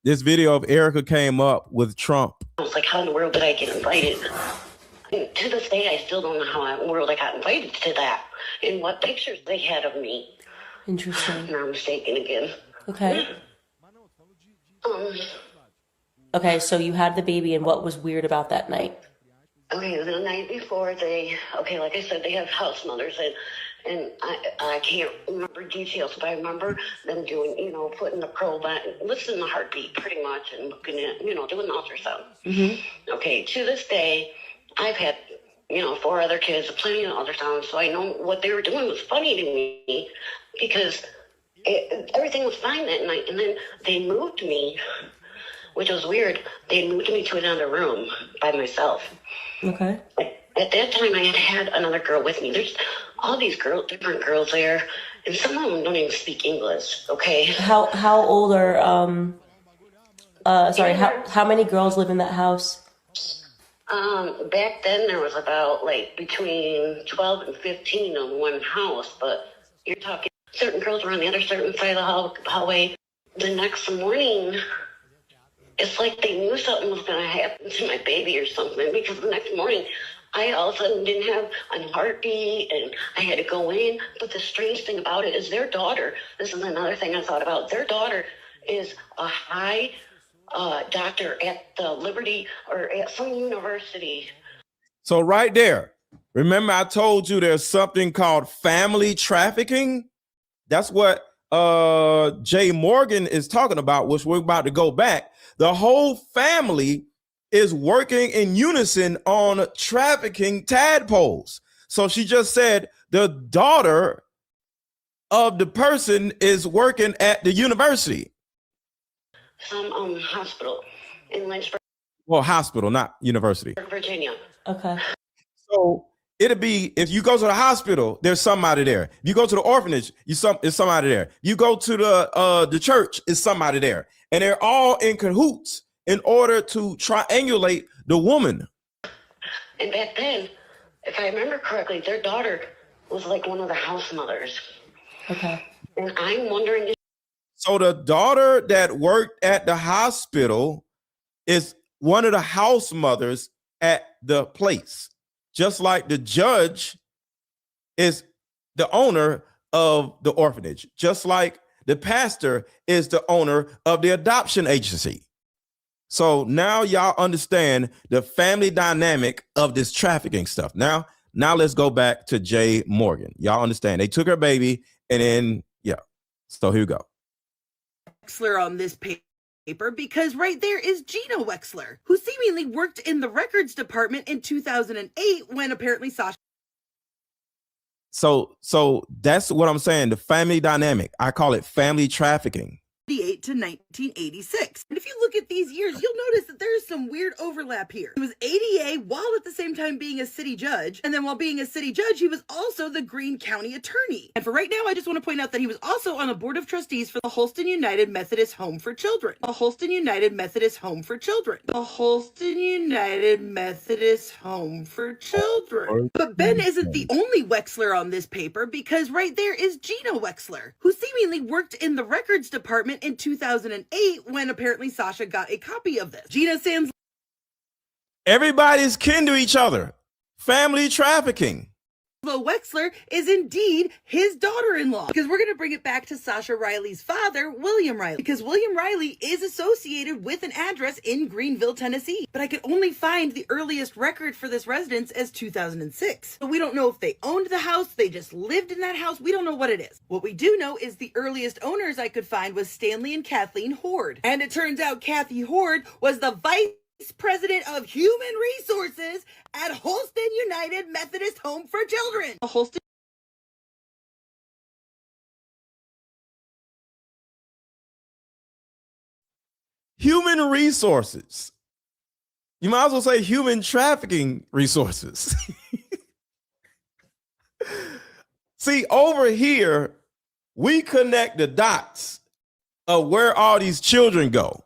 This video of Erica came up with Trump. I was like, how in the world did I get invited? And to this day, I still don't know how in the world I got invited to that and what pictures they had of me. Interesting. Now I'm mistaken again. Okay. Okay, so you had the baby, and what was weird about that night? Okay, the night before like I said, they have house mothers, and I can't remember details, but I remember them doing, putting the probe on, listening to the heartbeat pretty much, and looking at, doing the ultrasound. Mm-hmm. Okay, to this day, I've had, 4 other kids, plenty of ultrasounds, so I know what they were doing was funny to me because everything was fine that night, and then they moved me, which was weird. They moved me to another room by myself. Okay. At that time, I had another girl with me. There's all these different girls there, and some of them don't even speak English. Okay. How old are how many girls live in that house? Back then there was about between 12 and 15 in one house, but you're talking certain girls were on the other certain side of the hallway. The next morning, it's like they knew something was going to happen to my baby or something, because the next morning I all of a sudden didn't have a heartbeat and I had to go in. But the strange thing about it is their daughter, this is another thing I thought about, their daughter is a high doctor at the Liberty or at some university. So right there, remember I told you there's something called family trafficking? That's what Jay Morgan is talking about, which we're about to go back. The whole family is working in unison on trafficking tadpoles. So she just said the daughter of the person is working at the university. Some hospital in Lynchburg. Well, hospital, not university. Virginia. Okay. So it'll be, if you go to the hospital, there's somebody there. If you go to the orphanage, it's somebody there. You go to the church, it's somebody there. And they're all in cahoots in order to triangulate the woman. And back then, if I remember correctly, their daughter was like one of the house mothers. Okay. And I'm wondering if so the daughter that worked at the hospital is one of the house mothers at the place, just like the judge is the owner of the orphanage, just like the pastor is the owner of the adoption agency. So now y'all understand the family dynamic of this trafficking stuff. Now let's go back to Jay Morgan. Y'all understand they took her baby, and then so here we go. Wexler on this paper, because right there is Gina Wexler, who seemingly worked in the records department in 2008 when apparently Sascha. So that's what I'm saying. The family dynamic. I call it family trafficking. To 1986. And if you look at these years, you'll notice that there's some weird overlap here. He was ADA while at the same time being a city judge. And then while being a city judge, he was also the Greene County attorney. And for right now, I just want to point out that he was also on the board of trustees for the Holston United Methodist Home for Children. The Holston United Methodist Home for Children. The Holston United Methodist Home for Children. But Ben isn't the only Wexler on this paper, because right there is Gina Wexler, who seemingly worked in the records department in 2008 when apparently Sascha got a copy of this. Gina Sands. Everybody's kin to each other. Family trafficking. Wexler is indeed his daughter-in-law, because we're going to bring it back to Sascha Riley's father, William Riley, because William Riley is associated with an address in Greenville, Tennessee, but I could only find the earliest record for this residence as 2006. So we don't know if they owned the house, they just lived in that house, we don't know what it is. What we do know is the earliest owners I could find was Stanley and Kathleen Horde, and it turns out Kathy Horde was the vice president of human resources at Holston United Methodist Home for Children. Holston Human resources. You might as well say human trafficking resources. See, over here, we connect the dots of where all these children go.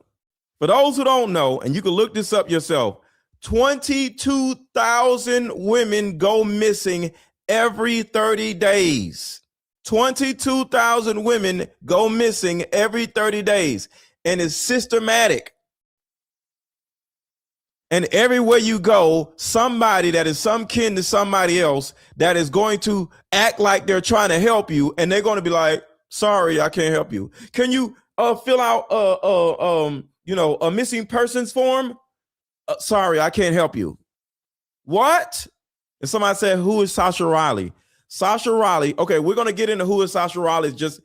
For those who don't know, and you can look this up yourself, 22,000 women go missing every 30 days. 22,000 women go missing every 30 days. And it's systematic. And everywhere you go, somebody that is some kin to somebody else that is going to act like they're trying to help you, and they're going to be like, sorry, I can't help you. Can you fill out a missing persons form? Sorry, I can't help you. What? And somebody said, who is Sascha Riley? Sascha Riley. Okay, we're going to get into who is Sascha Riley. Just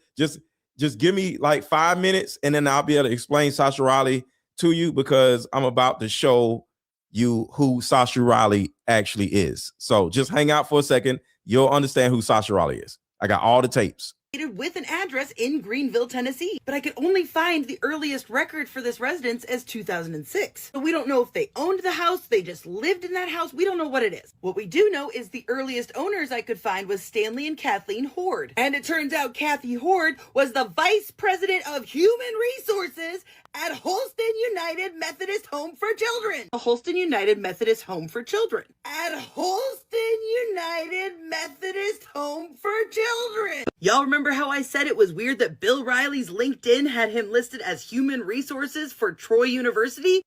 give me like 5 minutes, and then I'll be able to explain Sascha Riley to you, because I'm about to show you who Sascha Riley actually is. So just hang out for a second. You'll understand who Sascha Riley is. I got all the tapes. With an address in Greenville, Tennessee, but I could only find the earliest record for this residence as 2006. So we don't know if they owned the house, they just lived in that house. We don't know what it is. What we do know is the earliest owners I could find was Stanley and Kathleen Horde. And it turns out Kathy Horde was the vice president of human resources at Holston United Methodist Home for Children. A Holston United Methodist Home for Children. At Holston United Methodist Home for Children. Y'all remember how I said it was weird that Bill Riley's LinkedIn had him listed as human resources for Troy University?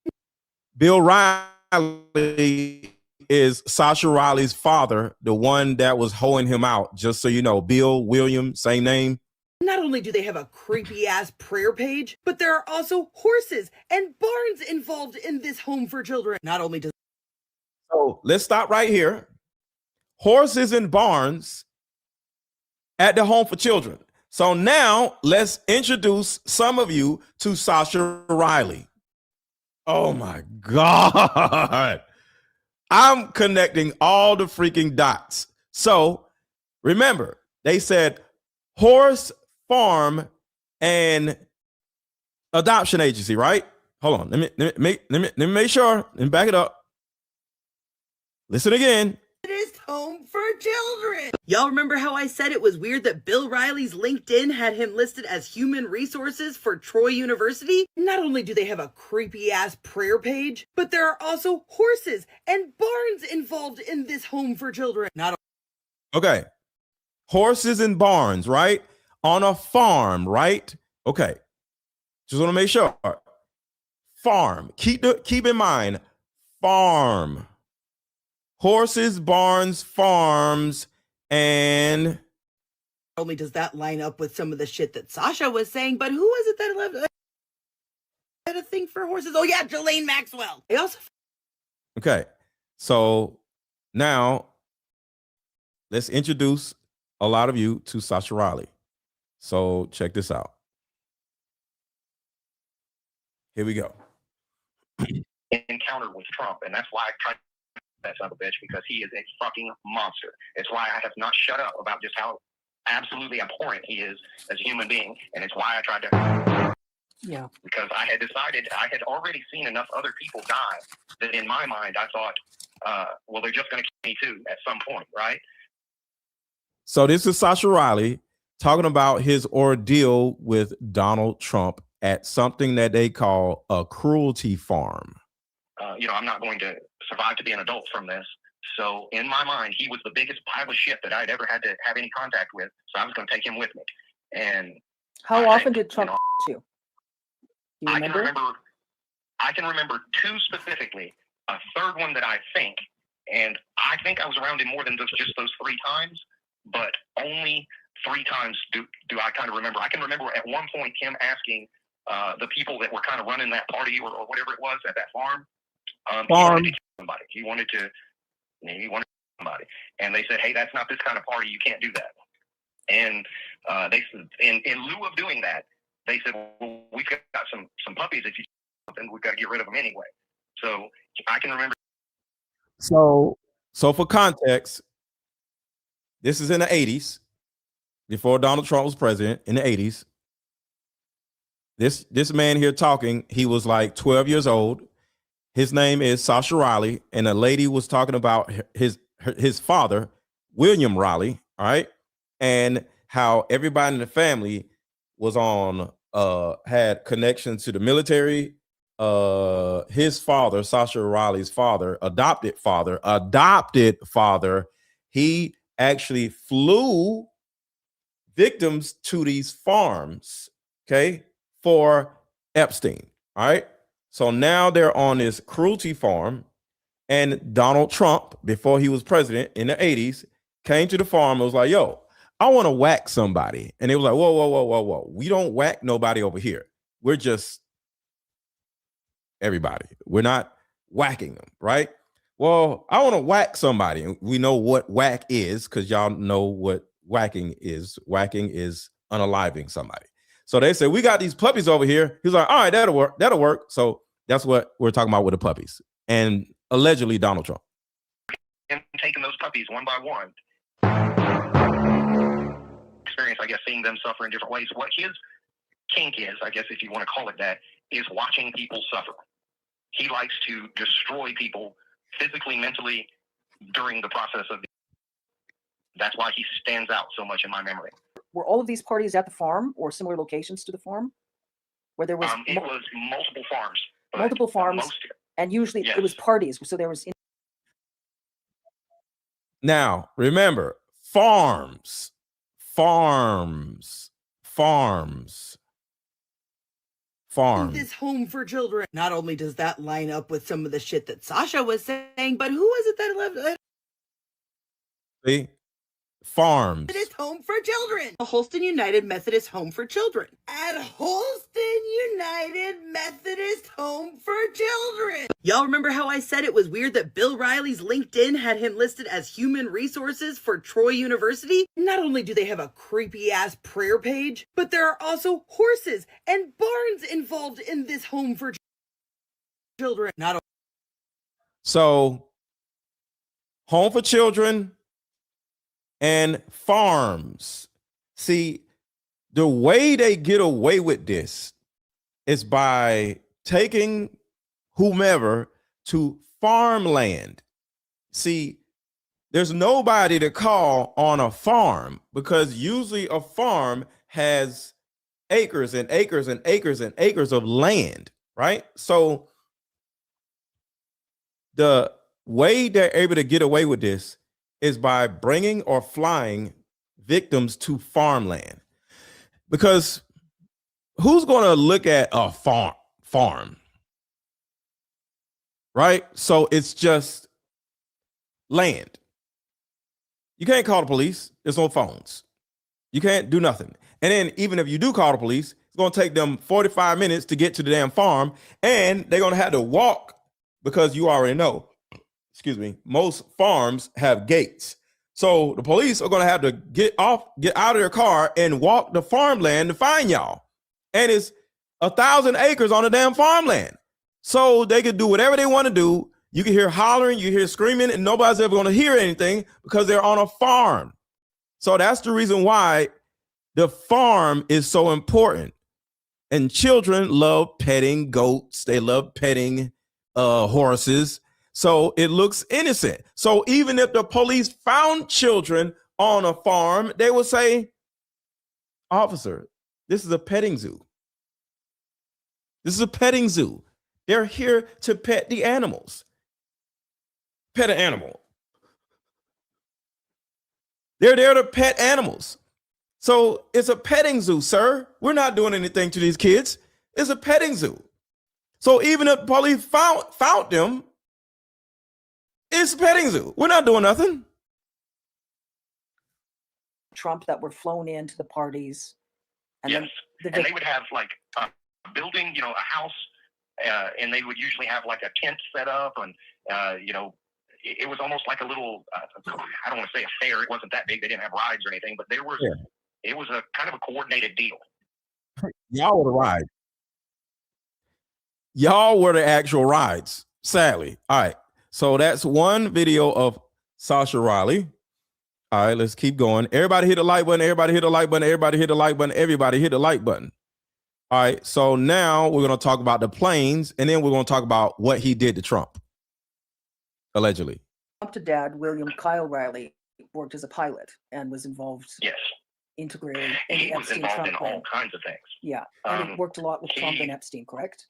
Bill Riley is Sascha Riley's father, the one that was hoeing him out. Just so you know, Bill, William, same name. Not only do they have a creepy ass prayer page, but there are also horses and barns involved in this home for children. Not only does. So let's stop right here. Horses and barns at the home for children. So now let's introduce some of you to Sascha Riley. Oh my God. I'm connecting all the freaking dots. So remember, they said horse farm and adoption agency, right? Hold on. Let me make sure and back it up. Listen again. Home for children. Y'all remember how I said it was weird that Bill Riley's LinkedIn had him listed as human resources for Troy University? Not only do they have a creepy ass prayer page, but there are also horses and barns involved in this home for children. Okay. Horses and barns, right? On a farm, right? Okay. Just want to make sure. Farm. Keep in mind, farm. Horses, barns, farms, and not only does that line up with some of the shit that Sascha was saying, but who was it that had a thing for horses? Oh yeah, Jelaine Maxwell. They also. Okay, so now let's introduce a lot of you to Sascha Riley. So check this out. Here we go. Encounter with Trump, and that's why I tried that son of a bitch, because he is a fucking monster. It's why I have not shut up about just how absolutely abhorrent he is as a human being, and it's why I tried to. Yeah. Because I had decided, I had already seen enough other people die that in my mind I thought, well, they're just going to kill me too at some point, right? So this is Sascha Riley talking about his ordeal with Donald Trump at something that they call a cruelty farm. I'm not going to survive to be an adult from this. So in my mind, he was the biggest pile of shit that I'd ever had to have any contact with. So I was going to take him with me. And how often did Trump you? Do you remember? I can remember two specifically. A third one that I think I was around him more than just those 3 times, but only 3 times do I kind of remember. I can remember at one point him asking the people that were kind of running that party or whatever it was at that farm. He wanted to somebody, and they said, "Hey, that's not this kind of party. You can't do that." And they said, in lieu of doing that, they said, "Well, we've got some puppies. If you then we've got to get rid of them anyway." So I can remember. So for context, this is in the 80s, before Donald Trump was president. In the 80s, this man here talking, he was like 12 years old. His name is Sascha Riley, and a lady was talking about his father, William Riley, all right? and how everybody in the family was on had connections to the military. His father, Sascha Riley's father, adopted father, he actually flew victims to these farms, okay, for Epstein. All right. So now they're on this Cruelty farm, and Donald Trump, before he was president in the 80s, came to the farm and was like, yo, I want to whack somebody. And they was like, whoa. We don't whack nobody over here. We're just everybody. We're not whacking them, right? Well, I want to whack somebody. And we know what whack is because y'all know what whacking is. Whacking is unaliving somebody. So they said, we got these puppies over here. He was like, all right, that'll work. So that's what we're talking about with the puppies. And allegedly Donald Trump. And taking those puppies one by one. Experience, I guess, seeing them suffer in different ways. What his kink is, I guess, if you want to call it that, is watching people suffer. He likes to destroy people physically, mentally during the process of. That's why he stands out so much in my memory. Were all of these parties at the farm or similar locations to the farm? Where there was it was multiple farms. Multiple farms, and usually it was parties. So there was. Now remember, farms. This home for children. Not only does that line up with some of the shit that Sascha was saying, but who was it that left? See? Farms. Methodist Home for Children. A Holston United Methodist Home for Children. At Holston United Methodist Home for Children. Y'all remember how I said it was weird that Bill Riley's LinkedIn had him listed as human resources for Troy University? Not only do they have a creepy ass prayer page, but there are also horses and barns involved in this home for children. So, home for children and farms. See, the way they get away with this is by taking whomever to farmland. See, there's nobody to call on a farm because usually a farm has acres and acres and acres and acres of land, right? So the way they're able to get away with this is by bringing or flying victims to farmland. Because who's going to look at a farm? Right? So it's just land. You can't call the police. There's no phones. You can't do nothing. And then even if you do call the police, it's going to take them 45 minutes to get to the damn farm. And they're going to have to walk because you already know. Excuse me, most farms have gates. So the police are going to have to get out of their car and walk the farmland to find y'all. And it's 1,000 acres on the damn farmland. So they can do whatever they want to do. You can hear hollering, you hear screaming, and nobody's ever going to hear anything because they're on a farm. So that's the reason why the farm is so important. And children love petting goats. They love petting horses. So it looks innocent. So even if the police found children on a farm, they would say, officer, this is a petting zoo. This is a petting zoo. They're here to pet the animals. Pet an animal. They're there to pet animals. So it's a petting zoo, sir. We're not doing anything to these kids. It's a petting zoo. So even if police found them, it's a petting zoo. We're not doing nothing. Trump that were flown into the parties. And yes. then and they would have like a building, a house, and they would usually have like a tent set up. And, it was almost like a little, I don't want to say a fair. It wasn't that big. They didn't have rides or anything, but it was a kind of a coordinated deal. Y'all were the ride. Y'all were the actual rides, sadly. All right. So that's one video of Sascha Riley. All right, let's keep going. Everybody hit the like button. Everybody hit the like button. Everybody hit the like button. Everybody hit the like button. All right. So now we're going to talk about the planes, and then we're going to talk about what he did to Trump. Allegedly. Trump to dad, William Kyle Riley. worked as a pilot and was involved. Yes. Integrated in the He was Epstein involved Trump in plan. all kinds of things. Yeah, and he worked a lot with Trump and Epstein, correct?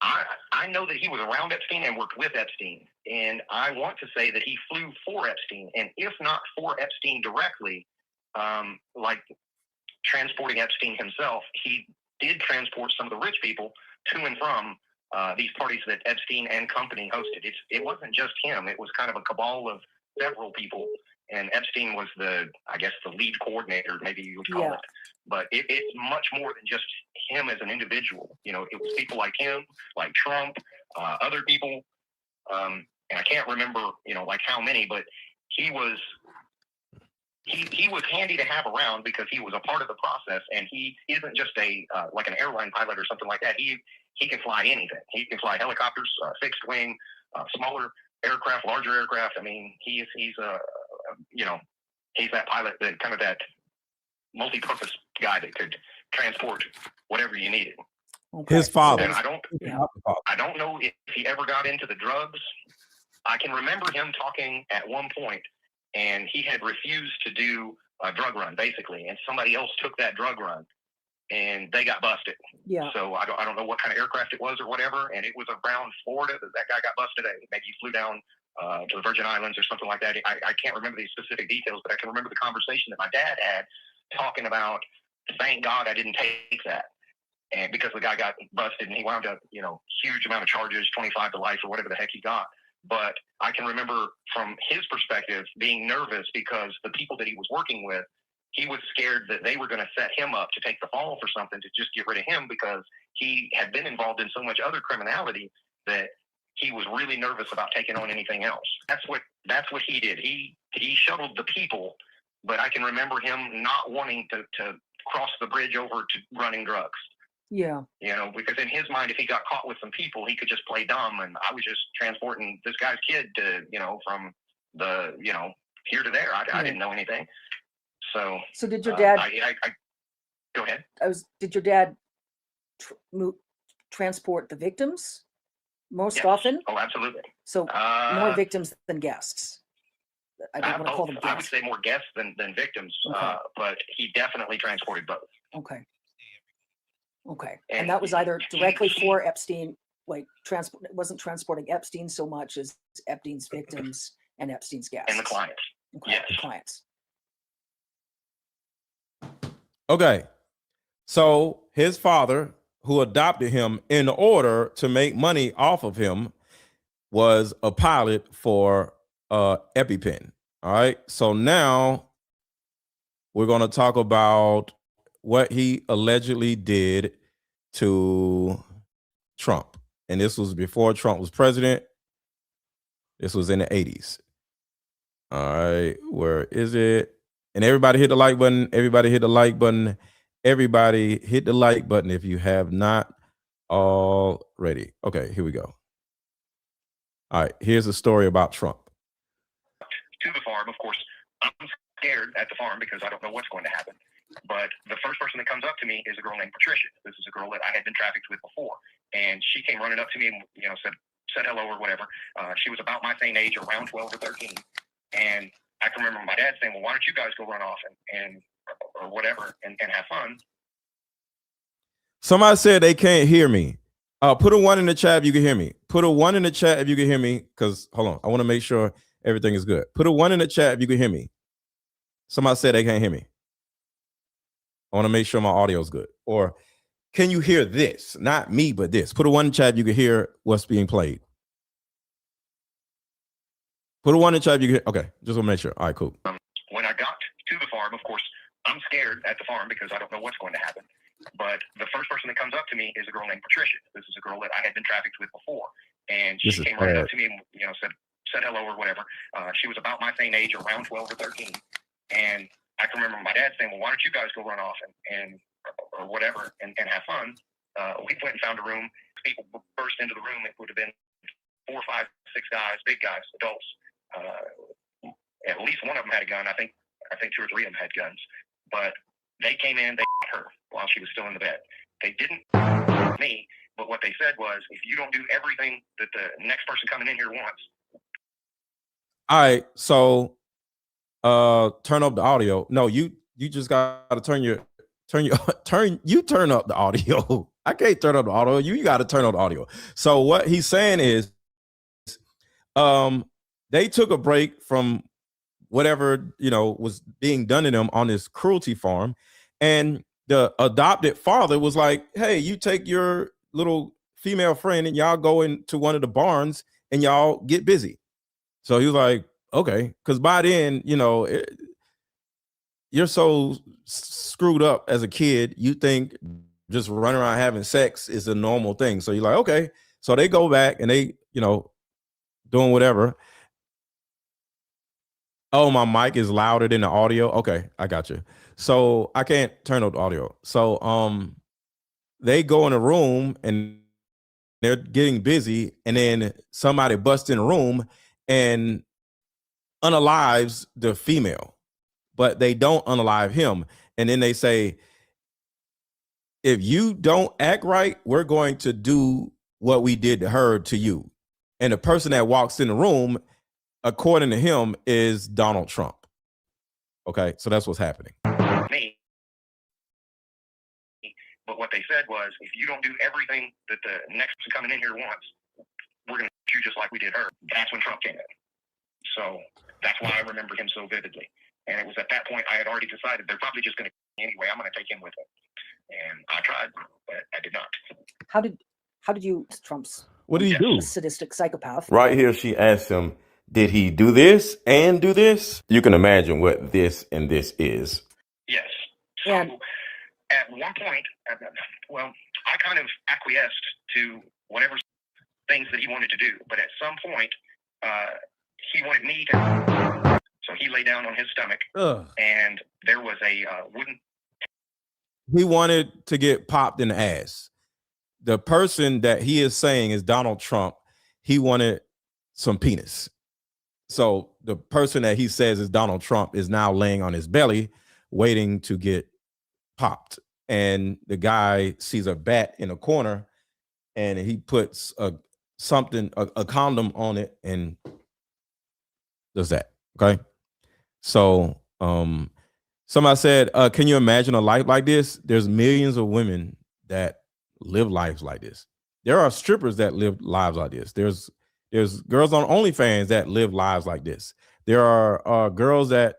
I know that he was around Epstein and worked with Epstein, and I want to say that he flew for Epstein, and if not for Epstein directly, like transporting Epstein himself, he did transport some of the rich people to and from these parties that Epstein and company hosted. It wasn't just him; it was kind of a cabal of several people, and Epstein was the lead coordinator, maybe you would call it. But it's much more than just him as an individual. You know, it was people like him, like Trump, other people, and I can't remember, like how many, but he was handy to have around because he was a part of the process, and he isn't just like an airline pilot or something like that. He can fly anything. He can fly helicopters, fixed wing, smaller aircraft, larger aircraft. I mean, he's that pilot, that kind of that multi-purpose guy that could transport whatever you needed. His father. And I don't know if he ever got into the drugs. I can remember him talking at one point, and he had refused to do a drug run, basically, and somebody else took that drug run, and they got busted. Yeah. So I don't know what kind of aircraft it was or whatever, and it was around Florida that guy got busted at. Maybe he flew down to the Virgin Islands or something like that. I can't remember the specific details, but I can remember the conversation that my dad had talking about, thank God I didn't take that. And because the guy got busted and he wound up, huge amount of charges, 25 to life or whatever the heck he got. But I can remember from his perspective being nervous because the people that he was working with, he was scared that they were going to set him up to take the fall for something, to just get rid of him because he had been involved in so much other criminality that he was really nervous about taking on anything else. That's what he did. He shuttled the people, but I can remember him not wanting to cross the bridge over to running drugs. Yeah. Because in his mind, if he got caught with some people, he could just play dumb. And I was just transporting this guy's kid to, from the, here to there. I didn't know anything. So did your dad? Go ahead. Did your dad transport the victims most often? Oh, absolutely. So more victims than guests. I don't want to call them guests. I would say more guests than victims, Okay. But he definitely transported both. Okay. And that was either directly for Epstein, like wasn't transporting Epstein so much as Epstein's victims and Epstein's guests. And the clients. Okay. Yes. The clients. Okay. So his father, who adopted him in order to make money off of him, was a pilot for EpiPen. All right. So now we're going to talk about what he allegedly did to Trump. And this was before Trump was president. This was in the 80s. All right. Where is it? And everybody hit the like button. Everybody hit the like button. Everybody hit the like button if you have not already. Okay, here we go. All right, here's a story about Trump. To the farm, of course, I'm scared at the farm because I don't know what's going to happen. But the first person that comes up to me is a girl named Patricia. This is a girl that I had been trafficked with before. And she came running up to me and, said hello or whatever. She was about my same age, around 12 or 13. And I can remember my dad saying, well, why don't you guys go run off and or whatever and have fun. Somebody said they can't hear me. Put a 1 in the chat if you can hear me. Put a 1 in the chat if you can hear me, because hold on, I want to make sure everything is good. Put a 1 in the chat if you can hear me. Somebody said they can't hear me. I want to make sure my audio is good. Or can you hear this? Not me, but this. Put a 1 in the chat if you can hear what's being played. Put a 1 in the chat if you can hear. Okay, just want to make sure. All right, cool. When I got to the farm, of course, I'm scared at the farm because I don't know what's going to happen. But the first person that comes up to me is a girl named Patricia. This is a girl that I had been trafficked with before. And she came right up to me and, said hello or whatever. She was about my same age, around 12 or 13. And I can remember my dad saying, well, why don't you guys go run off and or whatever and have fun. We went and found a room. People burst into the room. It would have been 4, 5, 6 guys, big guys, adults. At least one of them had a gun. I think 2 or 3 of them had guns. But they came in, they shot her while she was still in the bed. They didn't me, but what they said was, if you don't do everything that the next person coming in here wants. All right, so turn up the audio. No, you just gotta turn up the audio. I can't turn up the audio. You gotta turn up the audio. So what he's saying is they took a break from whatever was being done to them on this cruelty farm, and the adopted father was like, hey, you take your little female friend and y'all go into one of the barns and y'all get busy. So he was like, okay, because by then, you're so screwed up as a kid, you think just running around having sex is a normal thing. So you're like, okay. So they go back and they, doing whatever. Oh, my mic is louder than the audio. Okay, I got you. So I can't turn up the audio. So they go in a room and they're getting busy, and then somebody busts in a room and unalives the female, but they don't unalive him. And then they say, if you don't act right, we're going to do what we did to her to you. And the person that walks in the room, according to him, is Donald Trump. Okay, so that's what's happening. Me. But what they said was, if you don't do everything that the next person coming in here wants, we're going to shoot you just like we did her. That's when Trump came in. So that's why I remember him so vividly. And it was at that point I had already decided they're probably just going to anyway. I'm going to take him with them. And I tried, but I did not. How did you, Trump's? What did he do? A sadistic psychopath. Right here, she asked him, did he do this and do this? You can imagine what this and this is. Yes. So at one point, I kind of acquiesced to whatever things that he wanted to do. But at some point, he wanted me to. So he lay down on his stomach, and there was a wooden. He wanted to get popped in the ass. The person that he is saying is Donald Trump. He wanted some penis. So the person that he says is Donald Trump is now laying on his belly, waiting to get popped. And the guy sees a bat in a corner, and he puts a condom on it and does that. Okay. So somebody said, can you imagine a life like this? There's millions of women that live lives like this. There are strippers that live lives like this. There's girls on OnlyFans that live lives like this. There are girls that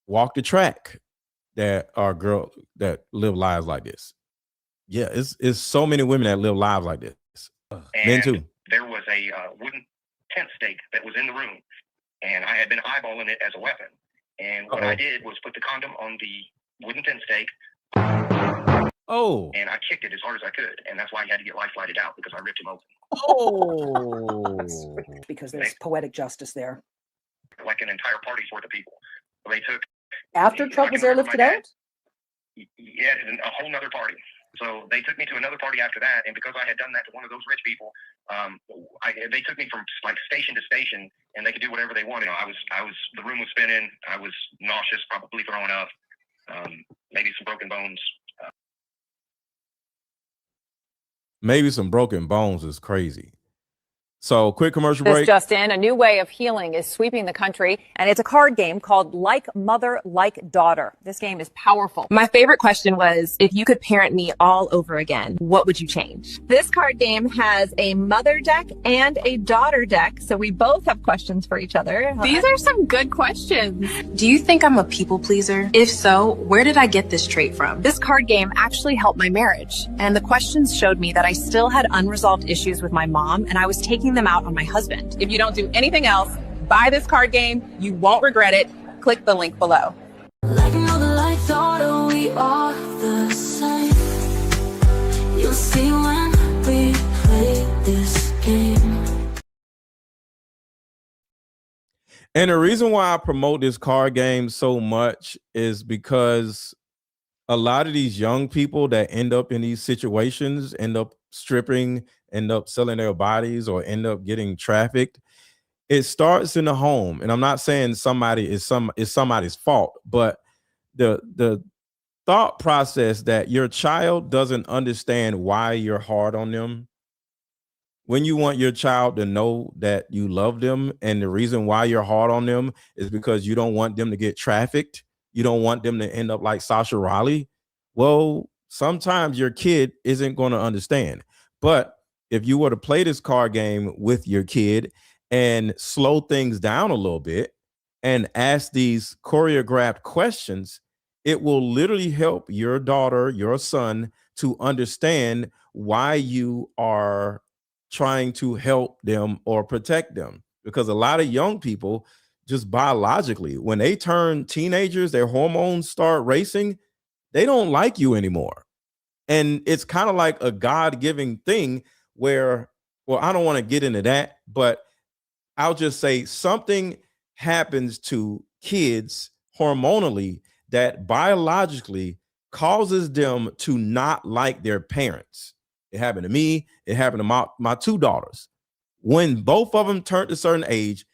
walk the track that are girls that live lives like this. Yeah, it's so many women that live lives like this. Men too. There was a wooden tent stake that was in the room, and I had been eyeballing it as a weapon. And what I did was put the condom on the wooden tent stake. Oh. And I kicked it as hard as I could, and that's why he had to get life flighted out, because I ripped him open. Oh. Because there's poetic justice there. Like an entire party's worth of people. They took. After Trump was airlifted out? Yeah, a whole nother party. So they took me to another party after that, and because I had done that to one of those rich people, they took me from like station to station, and they could do whatever they wanted. The room was spinning. I was nauseous, probably throwing up, maybe some broken bones. Maybe some broken bones is crazy. So quick commercial This break. just in, a new way of healing is sweeping the country, and it's a card game called Like Mother, Like Daughter. This game is powerful. My favorite question was, if you could parent me all over again, what would you change? This card game has a mother deck and a daughter deck, so we both have questions for each other. These are some good questions. Do you think I'm a people pleaser? If so, where did I get this trait from? This card game actually helped my marriage, and the questions showed me that I still had unresolved issues with my mom, and I was taking them out on my husband. If you don't do anything else, buy this card game. You won't regret it. Click the link below. Like mother, like daughter, we are the same. You'll see when we play this game. And the reason why I promote this card game so much is because a lot of these young people that end up in these situations end up stripping, end up selling their bodies, or end up getting trafficked. It starts in the home. And I'm not saying somebody is somebody's fault, but the thought process that your child doesn't understand why you're hard on them when you want your child to know that you love them, and the reason why you're hard on them is because you don't want them to get trafficked, you don't want them to end up like Sascha Riley, well, sometimes your kid isn't going to understand. But if you were to play this card game with your kid and slow things down a little bit and ask these choreographed questions, it will literally help your daughter, your son, to understand why you are trying to help them or protect them. Because a lot of young people, just biologically, when they turn teenagers, their hormones start racing, they don't like you anymore. And it's kind of like a God-given thing where, well, I don't want to get into that, but I'll just say something happens to kids hormonally that biologically causes them to not like their parents. It happened to me. It happened to my two daughters. When both of them turned a certain age,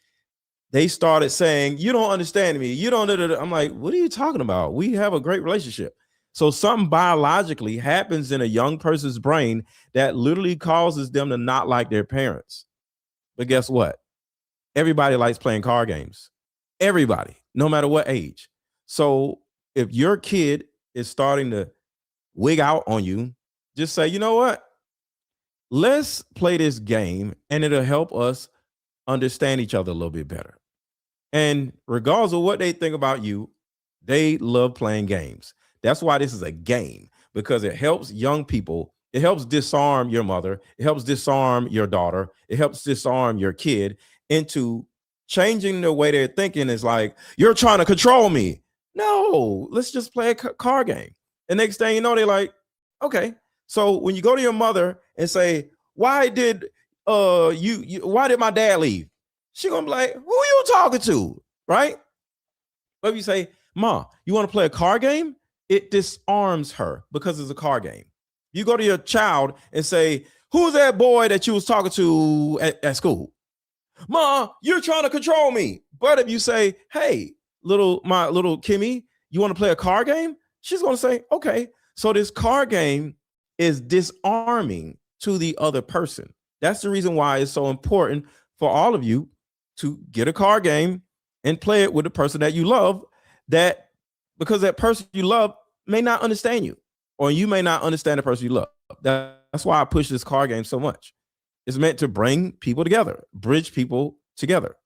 they started saying, "You don't understand me. You don't." I'm like, "What are you talking about? We have a great relationship." So something biologically happens in a young person's brain that literally causes them to not like their parents. But guess what? Everybody likes playing card games. Everybody, no matter what age. So if your kid is starting to wig out on you, just say, "You know what? Let's play this game and it'll help us understand each other a little bit better." And regardless of what they think about you, they love playing games. That's why this is a game, because it helps young people. It helps disarm your mother. It helps disarm your daughter. It helps disarm your kid into changing the way they're thinking. Is like, "You're trying to control me." No, let's just play a card game. And next thing you know, they're like, "Okay." So when you go to your mother and say, "Why did why did my dad leave?" She gonna be like, "Who are you talking to?" Right? But if you say, "Ma, you want to play a card game?" It disarms her because it's a card game. You go to your child and say, "Who's that boy that you was talking to at school?" "Ma, you're trying to control me." But if you say, "Hey, my little Kimmy, you want to play a card game?" She's gonna say, "Okay." So this card game is disarming to the other person. That's the reason why it's so important for all of you to get a card game and play it with the person that you love, because that person you love may not understand you, or you may not understand the person you love. That's why I push this card game so much. It's meant to bring people together, bridge people together.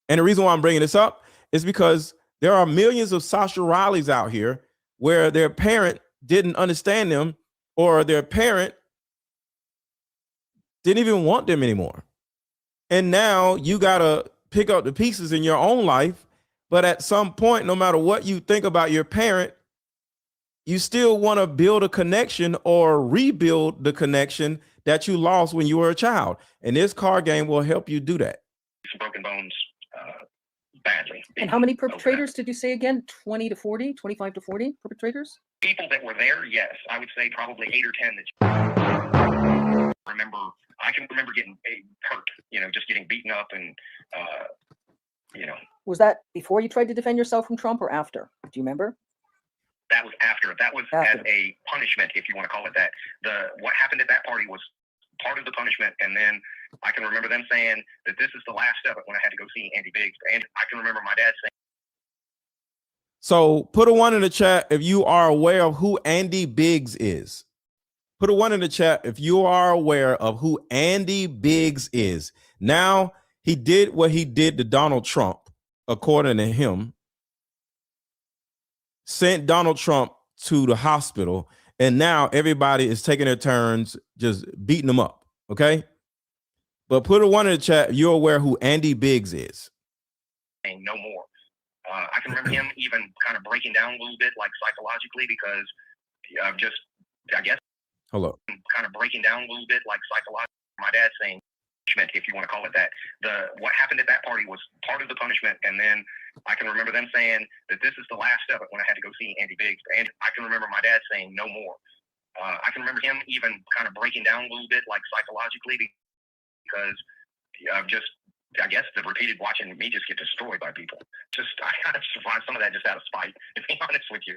And the reason why I'm bringing this up is because there are millions of Sascha Rileys out here where their parent didn't understand them, or their parent didn't even want them anymore. And now you got to pick up the pieces in your own life. But at some point, no matter what you think about your parent, you still want to build a connection or rebuild the connection that you lost when you were a child. And this card game will help you do that. Broken bones badly. And how many perpetrators did you say again? 20 to 40, 25 to 40 perpetrators? People that were there, yes. I would say probably 8 or 10 that remember. I can remember getting hurt, just getting beaten up and, Was that before you tried to defend yourself from Trump or after? Do you remember? That was after. That was as a punishment, if you want to call it that. What happened at that party was part of the punishment, and then I can remember them saying that this is the last of it when I had to go see Andy Biggs. And I can remember my dad saying. So put a 1 in the chat if you are aware of who Andy Biggs is. Put a 1 in the chat if you are aware of who Andy Biggs is. Now, he did what he did to Donald Trump, according to him, sent Donald Trump to the hospital, and now everybody is taking their turns just beating him up, okay? But put a 1 in the chat if you're aware who Andy Biggs is. No more. I can remember him even kind of breaking down a little bit, like psychologically, because of just, I guess, hello, kind of breaking down a little bit, like psychologically. My dad saying, if you want to call it that. What happened at that party was part of the punishment, and then I can remember them saying that this is the last of it when I had to go see Andy Biggs. And I can remember my dad saying no more. I can remember him even kind of breaking down a little bit, like psychologically, because of just, I guess, the repeated watching me just get destroyed by people. I kind of find some of that just out of spite, to be honest with you.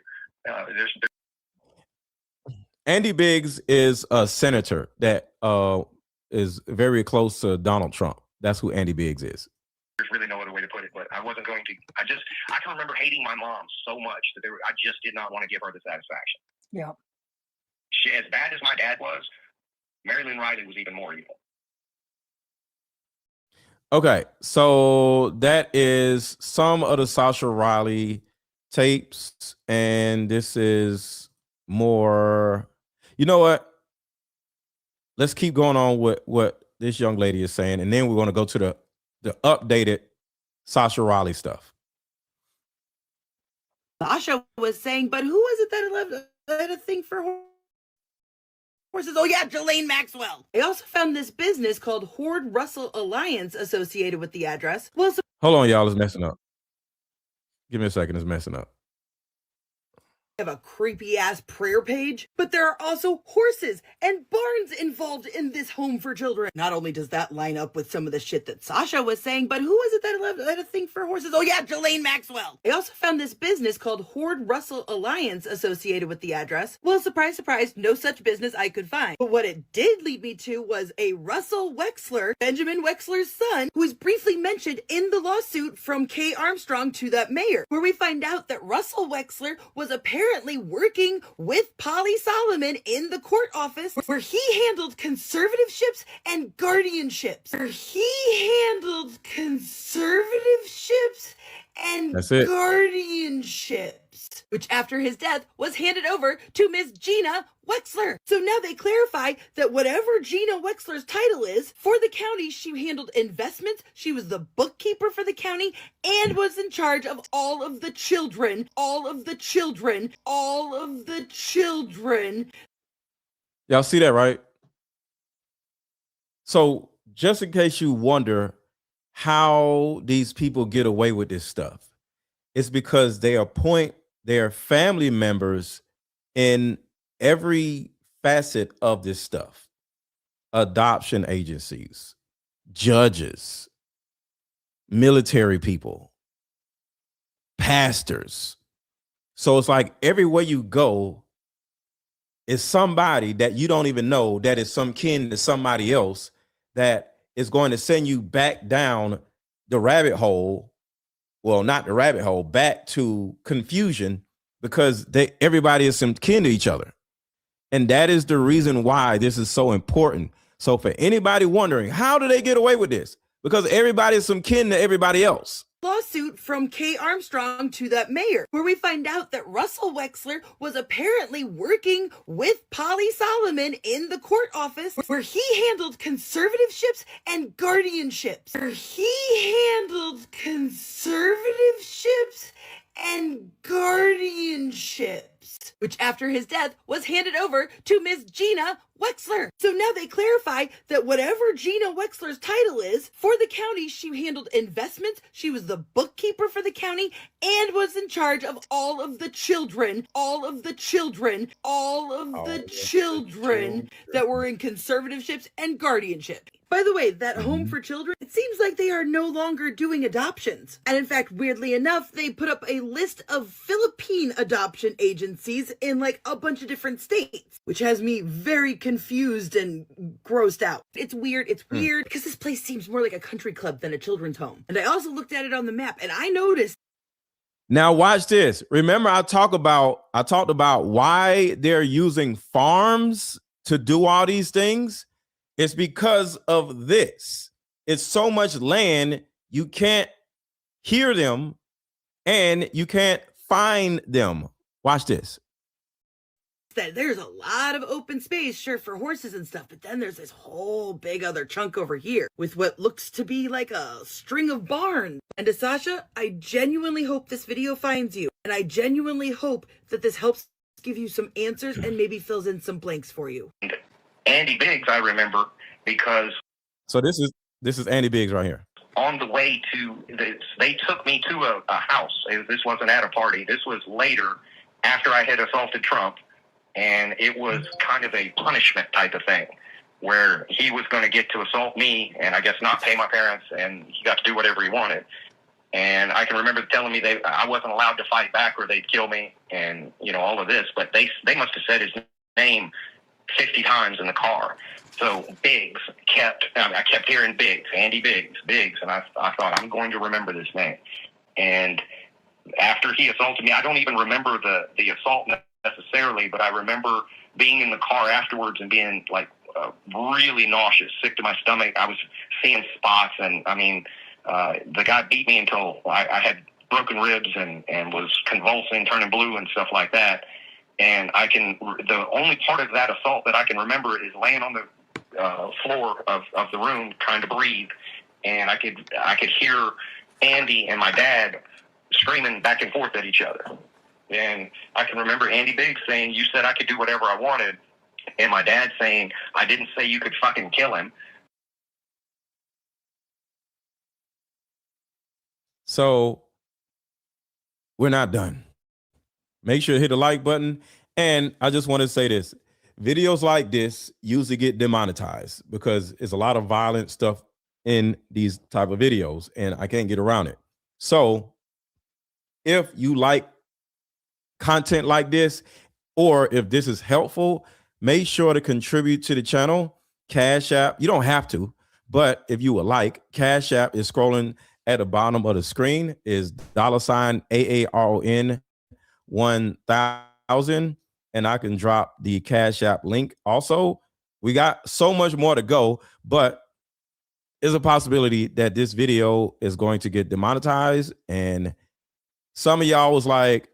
Andy Biggs is a senator that is very close to Donald Trump. That's who Andy Biggs is. There's really no other way to put it, but I wasn't going to. I can remember hating my mom so much that I just did not want to give her the satisfaction. Yeah. She, as bad as my dad was, Marilyn Riley was even more evil. Okay, so that is some of the Sascha Riley tapes, and this is more. You know what? Let's keep going on with what this young lady is saying, and then we're going to go to the updated Sascha Riley stuff. Sascha was saying, but who was it that had a thing for horses? Oh yeah, Ghislaine Maxwell. They also found this business called Horde Russell Alliance associated with the address. Well, Hold on, y'all. It's messing up. Give me a second. It's messing up. have a creepy ass prayer page, but there are also horses and barns involved in this home for children. Not only does that line up with some of the shit that Sascha was saying, but who was it that had a thing for horses? Oh yeah, Ghislaine Maxwell. They also found this business called Horde Russell Alliance associated with the address. Well, surprise, surprise, no such business I could find. But what it did lead me to was a Russell Wexler, Benjamin Wexler's son, who is briefly mentioned in the lawsuit from Kay Armstrong to that mayor, where we find out that Russell Wexler was apparently working with Polly Solomon in the court office where he handled conservativeships and guardianships. Guardianships, which after his death was handed over to Miss Gina Wexler. So now they clarify that whatever Gina Wexler's title is, for the county, she handled investments, she was the bookkeeper for the county, and was in charge of all of the children. Y'all see that, right? So just in case you wonder how these people get away with this stuff, it's because they appoint their family members in every facet of this stuff. Adoption agencies, judges, military people, pastors. So it's like everywhere you go is somebody that you don't even know that is some kin to somebody else that is going to send you back down the rabbit hole. Well, not the rabbit hole, back to confusion, because everybody is some kin to each other. And that is the reason why this is so important. So for anybody wondering, how do they get away with this? Because everybody is some kin to everybody else. Lawsuit from Kay Armstrong to that mayor, where we find out that Russell Wexler was apparently working with Polly Solomon in the court office where he handled conservativeships and guardianships. Which after his death was handed over to Miss Gina Wexler. So now they clarify that whatever Gina Wexler's title is, for the county, she handled investments, she was the bookkeeper for the county, and was in charge of all of the children that were in conservativeships and guardianship. By the way, that home for children, it seems like they are no longer doing adoptions. And in fact, weirdly enough, they put up a list of Philippine adoption agencies in like a bunch of different states, which has me very confused and grossed out. It's weird because this place seems more like a country club than a children's home. And I also looked at it on the map and I noticed. Now watch this. Remember I talked about why they're using farms to do all these things. It's because of this. It's so much land, you can't hear them and you can't find them. Watch this. That there's a lot of open space, sure, for horses and stuff, but then there's this whole big other chunk over here with what looks to be like a string of barns. And to Sascha, I genuinely hope this video finds you, and I genuinely hope that this helps give you some answers and maybe fills in some blanks for you. Andy Biggs, I remember, because so this is Andy Biggs right here. On the way to this, they took me to a house. This wasn't at a party. This was later, after I had assaulted Trump, and it was kind of a punishment type of thing, where he was going to get to assault me, and I guess not pay my parents, and he got to do whatever he wanted. And I can remember telling me I wasn't allowed to fight back or they'd kill me, and all of this. But they must have said his name 50 times in the car. So Biggs I kept hearing Biggs, Andy Biggs, and I thought, I'm going to remember this name. And after he assaulted me, I don't even remember the assault necessarily, but I remember being in the car afterwards and being like really nauseous, sick to my stomach. I was seeing spots, and I mean, the guy beat me until I had broken ribs and was convulsing, turning blue and stuff like that. And the only part of that assault that I can remember is laying on the floor of the room trying to breathe, and I could hear Andy and my dad screaming back and forth at each other. And I can remember Andy Biggs saying, "You said I could do whatever I wanted," and my dad saying, "I didn't say you could fucking kill him." So we're not done. Make sure to hit the like button. And I just want to say this. Videos like this usually get demonetized because it's a lot of violent stuff in these type of videos, and I can't get around it. So if you like content like this, or if this is helpful, make sure to contribute to the channel. Cash App, you don't have to, but if you would like, Cash App is scrolling at the bottom of the screen, is $AARON 1000, and I can drop the Cash App link. Also, we got so much more to go, but there's a possibility that this video is going to get demonetized. And some of y'all was like,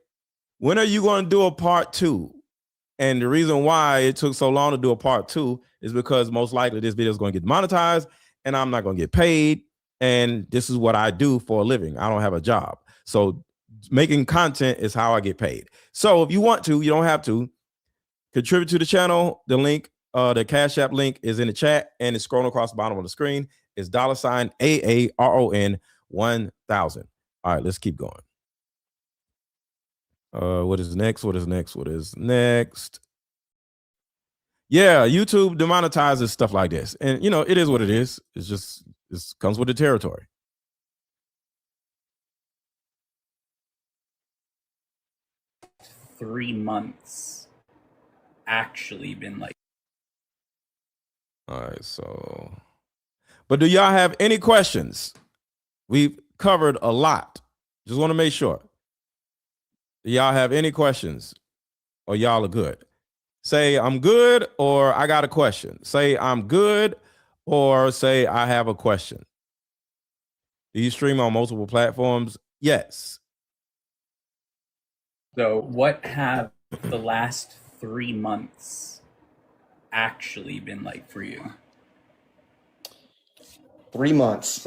when are you going to do a part 2? And the reason why it took so long to do a part 2 is because most likely this video is going to get monetized and I'm not going to get paid. And this is what I do for a living. I don't have a job. So making content is how I get paid. So if you want to, you don't have to, contribute to the channel. The link, the Cash App link is in the chat and it's scrolling across the bottom of the screen. It's $AARON 1000. All right, let's keep going. What is next? What is next? What is next? Yeah, YouTube demonetizes stuff like this. And, you know, it is what it is. It's just, it comes with the territory. Three months actually been like. All right, so, but do y'all have any questions? We've covered a lot. Just want to make sure. Do y'all have any questions? Or y'all are good? Say I'm good, or I got a question. Say I'm good, or say I have a question. Do you stream on multiple platforms? Yes. So what have the last 3 months actually been like for you? 3 months.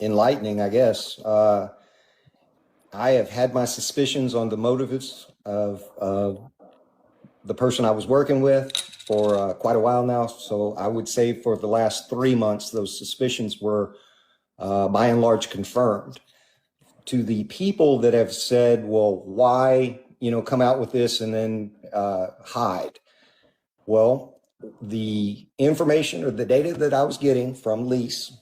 Enlightening, I guess. I have had my suspicions on the motives of the person I was working with for quite a while now. So I would say for the last 3 months, those suspicions were by and large confirmed. To the people that have said, well, why, come out with this and then hide? Well, the information or the data that I was getting from Lise,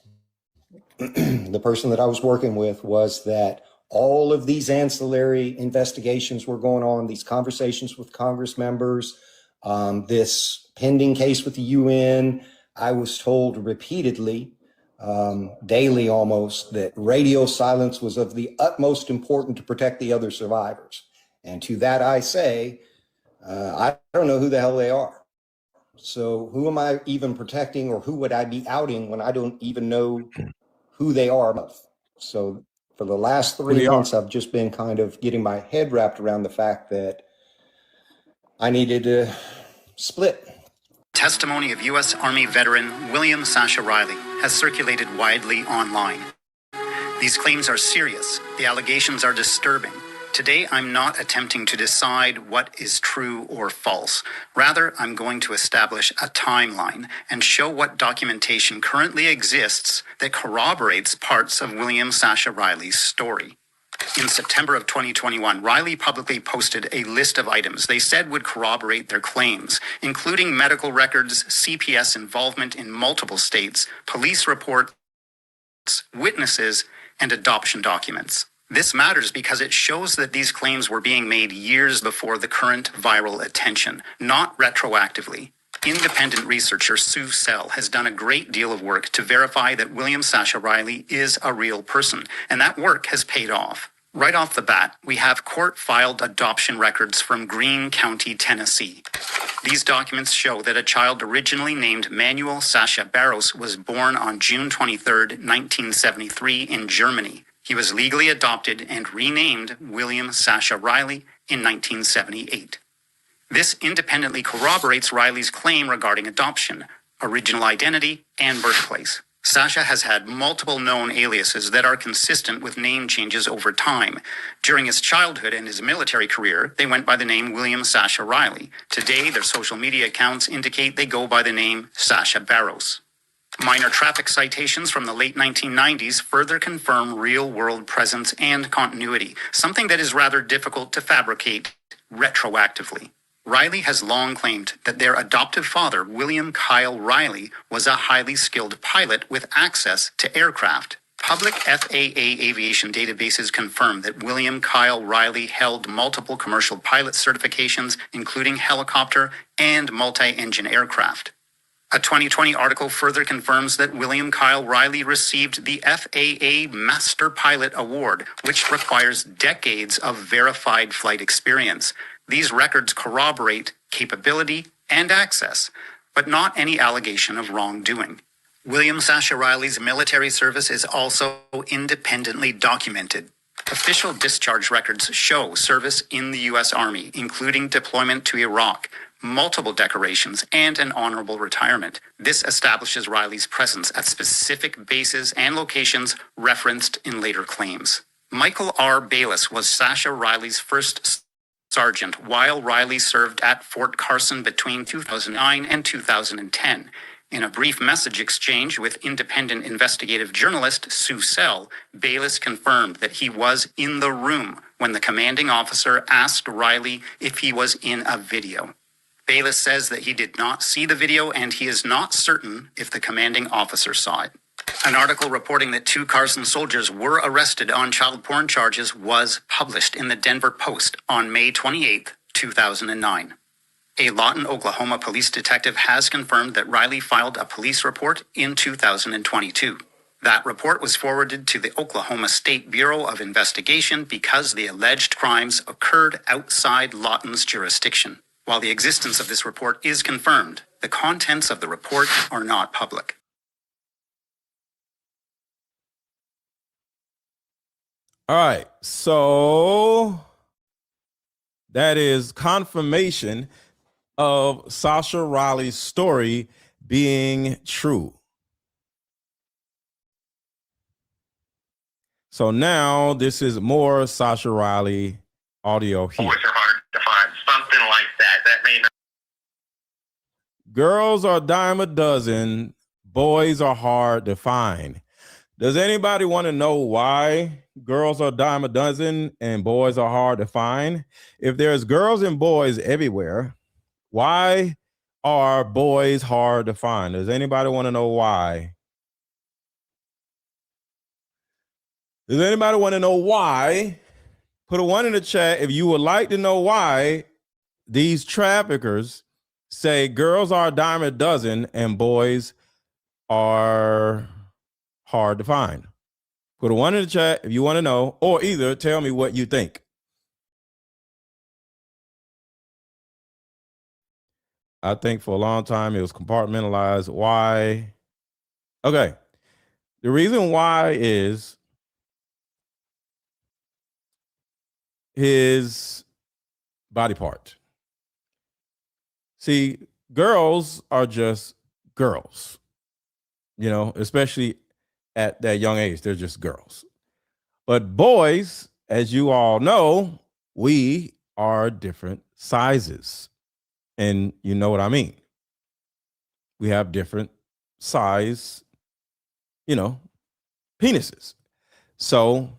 the person that I was working with, was that all of these ancillary investigations were going on, these conversations with Congress members, this pending case with the UN. I was told repeatedly, daily almost, that radio silence was of the utmost importance to protect the other survivors. And to that I say, I don't know who the hell they are. So who am I even protecting, or who would I be outing when I don't even know who they are? So for the last 3 months, I've just been kind of getting my head wrapped around the fact that I needed to split. Testimony of U.S. Army veteran William Sascha Riley has circulated widely online. These claims are serious. The allegations are disturbing. Today, I'm not attempting to decide what is true or false. Rather, I'm going to establish a timeline and show what documentation currently exists that corroborates parts of William Sascha Riley's story. In September of 2021, Riley publicly posted a list of items they said would corroborate their claims, including medical records, CPS involvement in multiple states, police reports, witnesses, and adoption documents. This matters because it shows that these claims were being made years before the current viral attention, not retroactively. Independent researcher Sue Sell has done a great deal of work to verify that William Sascha Riley is a real person, and that work has paid off. Right off the bat, we have court-filed adoption records from Greene County, Tennessee. These documents show that a child originally named Manuel Sascha Barros was born on June 23, 1973 in Germany. He was legally adopted and renamed William Sascha Riley in 1978. This independently corroborates Riley's claim regarding adoption, original identity, and birthplace. Sascha has had multiple known aliases that are consistent with name changes over time. During his childhood and his military career, they went by the name William Sascha Riley. Today, their social media accounts indicate they go by the name Sascha Barros. Minor traffic citations from the late 1990s further confirm real-world presence and continuity, something that is rather difficult to fabricate retroactively. Riley has long claimed that their adoptive father, William Kyle Riley, was a highly skilled pilot with access to aircraft. Public FAA aviation databases confirm that William Kyle Riley held multiple commercial pilot certifications, including helicopter and multi-engine aircraft. A 2020 article further confirms that William Kyle Riley received the FAA Master Pilot Award, which requires decades of verified flight experience. These records corroborate capability and access, but not any allegation of wrongdoing. William Sascha Riley's military service is also independently documented. Official discharge records show service in the U.S. Army, including deployment to Iraq, multiple decorations, and an honorable retirement. This establishes Riley's presence at specific bases and locations referenced in later claims. Michael R. Bayless was Sascha Riley's first sergeant while Riley served at Fort Carson between 2009 and 2010. In a brief message exchange with independent investigative journalist Sue Sell, Bayless confirmed that he was in the room when the commanding officer asked Riley if he was in a video. Bayless says that he did not see the video and he is not certain if the commanding officer saw it. An article reporting that 2 Carson soldiers were arrested on child porn charges was published in the Denver Post on May 28, 2009. A Lawton, Oklahoma police detective has confirmed that Riley filed a police report in 2022. That report was forwarded to the Oklahoma State Bureau of Investigation because the alleged crimes occurred outside Lawton's jurisdiction. While the existence of this report is confirmed, the contents of the report are not public. All right, so that is confirmation of Sascha Riley's story being true. So now this is more Sascha Riley audio here. Boys are hard to find, something like that. That may not. Girls are a dime a dozen, boys are hard to find. Does anybody want to know why girls are a dime a dozen and boys are hard to find? If there's girls and boys everywhere, why are boys hard to find? Does anybody want to know why? Does anybody want to know why? Put a 1 in the chat if you would like to know why these traffickers say girls are a dime a dozen and boys are hard to find. Put a 1 in the chat if you want to know, or either tell me what you think. I think for a long time it was compartmentalized. Why? Okay. The reason why is his body part. See, girls are just girls, you know, especially at that young age, they're just girls. But boys, as you all know, we are different sizes. And you know what I mean? We have different size, you know, penises. So,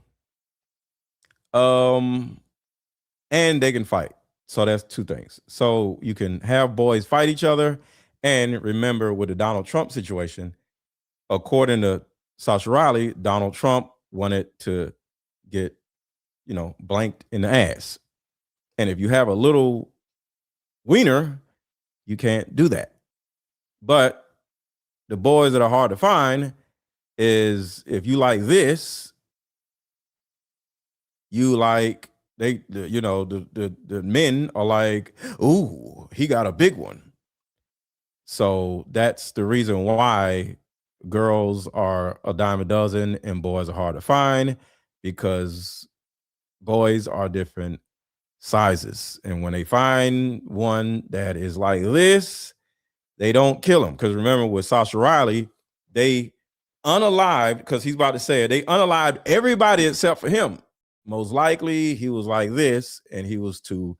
and they can fight. So that's 2 things. So you can have boys fight each other. And remember, with the Donald Trump situation, according to Sascha Riley, Donald Trump wanted to get, you know, blanked in the ass. And if you have a little wiener, you can't do that. But the boys that are hard to find is if you like this, you like the men are like, ooh, he got a big one. So that's the reason why girls are a dime a dozen and boys are hard to find, because boys are different sizes. And when they find one that is like this, they don't kill him. Because remember with Sascha Riley, they unalived, because he's about to say it, they unalived everybody except for him. Most likely he was like this and he was too,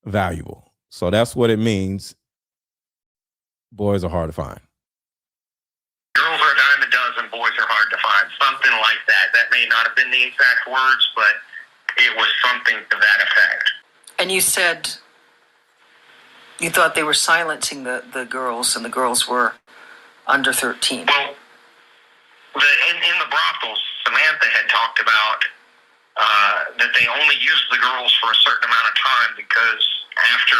valuable. So that's what it means. Boys are hard to find. Girls are a dime a dozen, boys are hard to find. Something like that. That may not have been the exact words, but it was something to that effect. And you said you thought they were silencing the girls, and the girls were under 13. Well, in the brothels, Samantha had talked about that they only used the girls for a certain amount of time, because after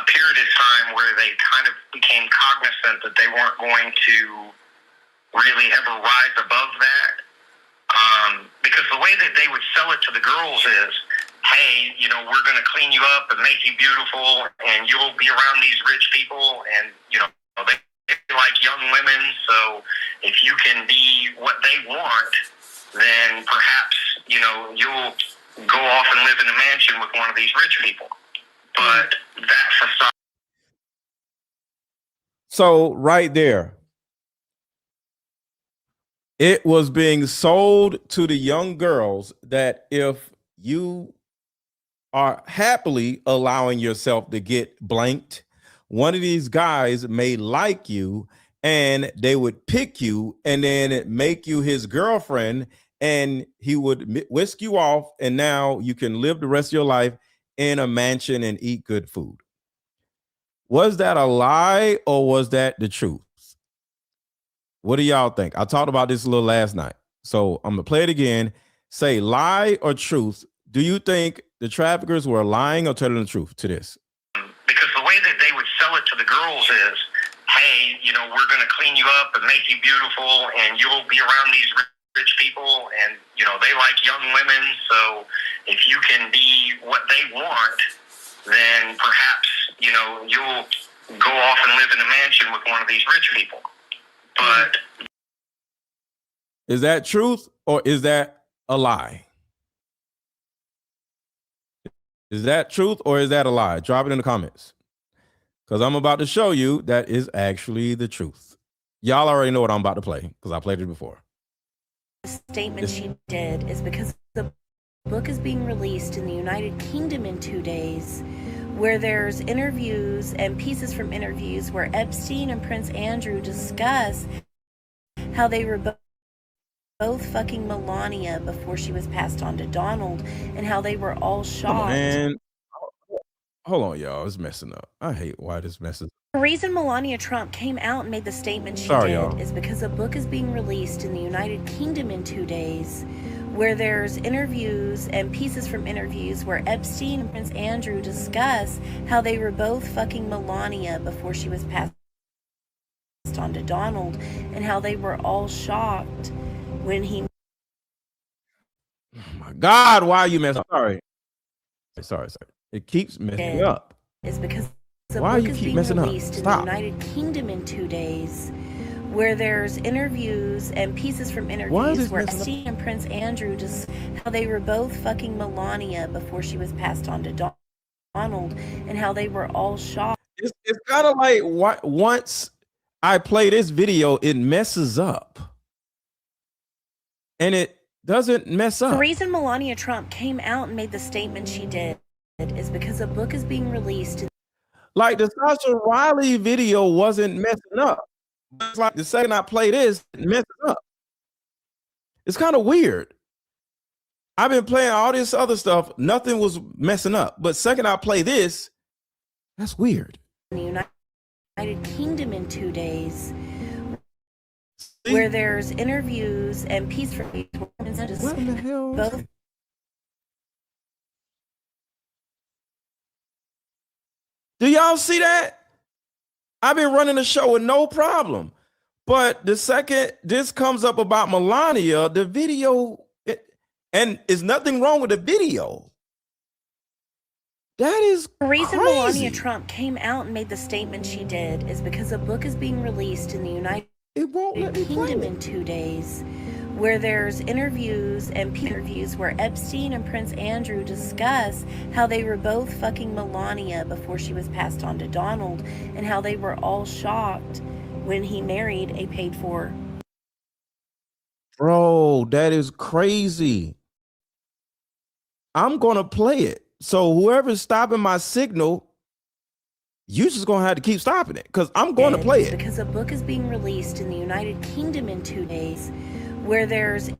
a period of time where they kind of became cognizant that they weren't going to really ever rise above that, because the way that they would sell it to the girls is, hey, we're going to clean you up and make you beautiful, and you'll be around these rich people, and, they like young women, so if you can be what they want, then perhaps, you'll go off and live in a mansion with one of these rich people. But that's a sign. So right there, it was being sold to the young girls that if you are happily allowing yourself to get blanked, one of these guys may like you and they would pick you and then make you his girlfriend, and he would whisk you off, and now you can live the rest of your life in a mansion and eat good food. Was that a lie or was that the truth? What do y'all think? I talked about this a little last night, so I'm gonna play it again. Say lie or truth. Do you think the traffickers were lying or telling the truth to this? Because the way that they would sell it to the girls is, hey, we're going to clean you up and make you beautiful, and you'll be around these rich people, and, they like young women, so if you can be what they want, then perhaps, you'll go off and live in a mansion with one of these rich people. But is that truth or is that a lie? Is that truth or is that a lie? Drop it in the comments, because I'm about to show you that is actually the truth. Y'all already know what I'm about to play because I played it before. The statement she did is because the book is being released in the United Kingdom in 2 days, where there's interviews and pieces from interviews where Epstein and Prince Andrew discuss how they were both fucking Melania before she was passed on to Donald, and how they were all shocked. Man, hold on, y'all. It's messing up. I hate why this messes up. The reason Melania Trump came out and made the statement she Sorry, did y'all. is because a book is being released in the United Kingdom in 2 days, where there's interviews and pieces from interviews where Epstein and Prince Andrew discuss how they were both fucking Melania before she was passed on to Donald, and how they were all shocked when he... Oh my God, why are you messing up? Sorry. It keeps messing up. Is because the Why book you is keep being messing up? released in Stop. the United Kingdom in 2 days, where there's interviews and pieces from Why is interviews this where messing up? Epstein and Prince Andrew just how they were both fucking Melania before she was passed on to Donald, and how they were all shocked. It's kind of like once I play this video, it messes up. And it doesn't mess The up. reason Melania Trump came out and made the statement she did is because a book is being released in... Like the Sascha Riley video wasn't messing up. It's like the second I play this, it messes up. It's kind of weird. I've been playing all this other stuff. Nothing was messing up. But second I play this, that's weird. the United Kingdom in 2 days, where there's interviews and pieces from What in the hell? both Do y'all see that? I've been running the show with no problem. But the second this comes up about Melania, the video, and there's nothing wrong with the video. That is The reason crazy. Melania Trump came out and made the statement she did is because a book is being released in the United Kingdom in 2 days, where there's interviews and interviews where Epstein and Prince Andrew discuss how they were both fucking Melania before she was passed on to Donald, and how they were all shocked when he married a paid-for. Bro, that is crazy. I'm gonna play it. So whoever's stopping my signal, you just gonna have to keep stopping it because I'm going to play it. Because a book is being released in the United Kingdom in 2 days, where there's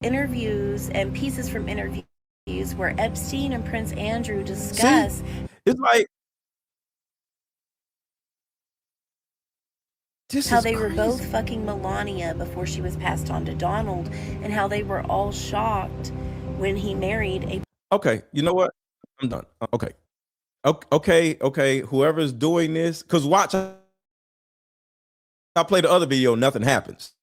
interviews and pieces from interviews where Epstein and Prince Andrew discuss. It's like how they were both fucking Melania before she was passed on to Donald, and how they were all shocked when he married a. Okay, you know what? I'm done. Okay. Whoever's doing this, because watch, I play the other video, nothing happens.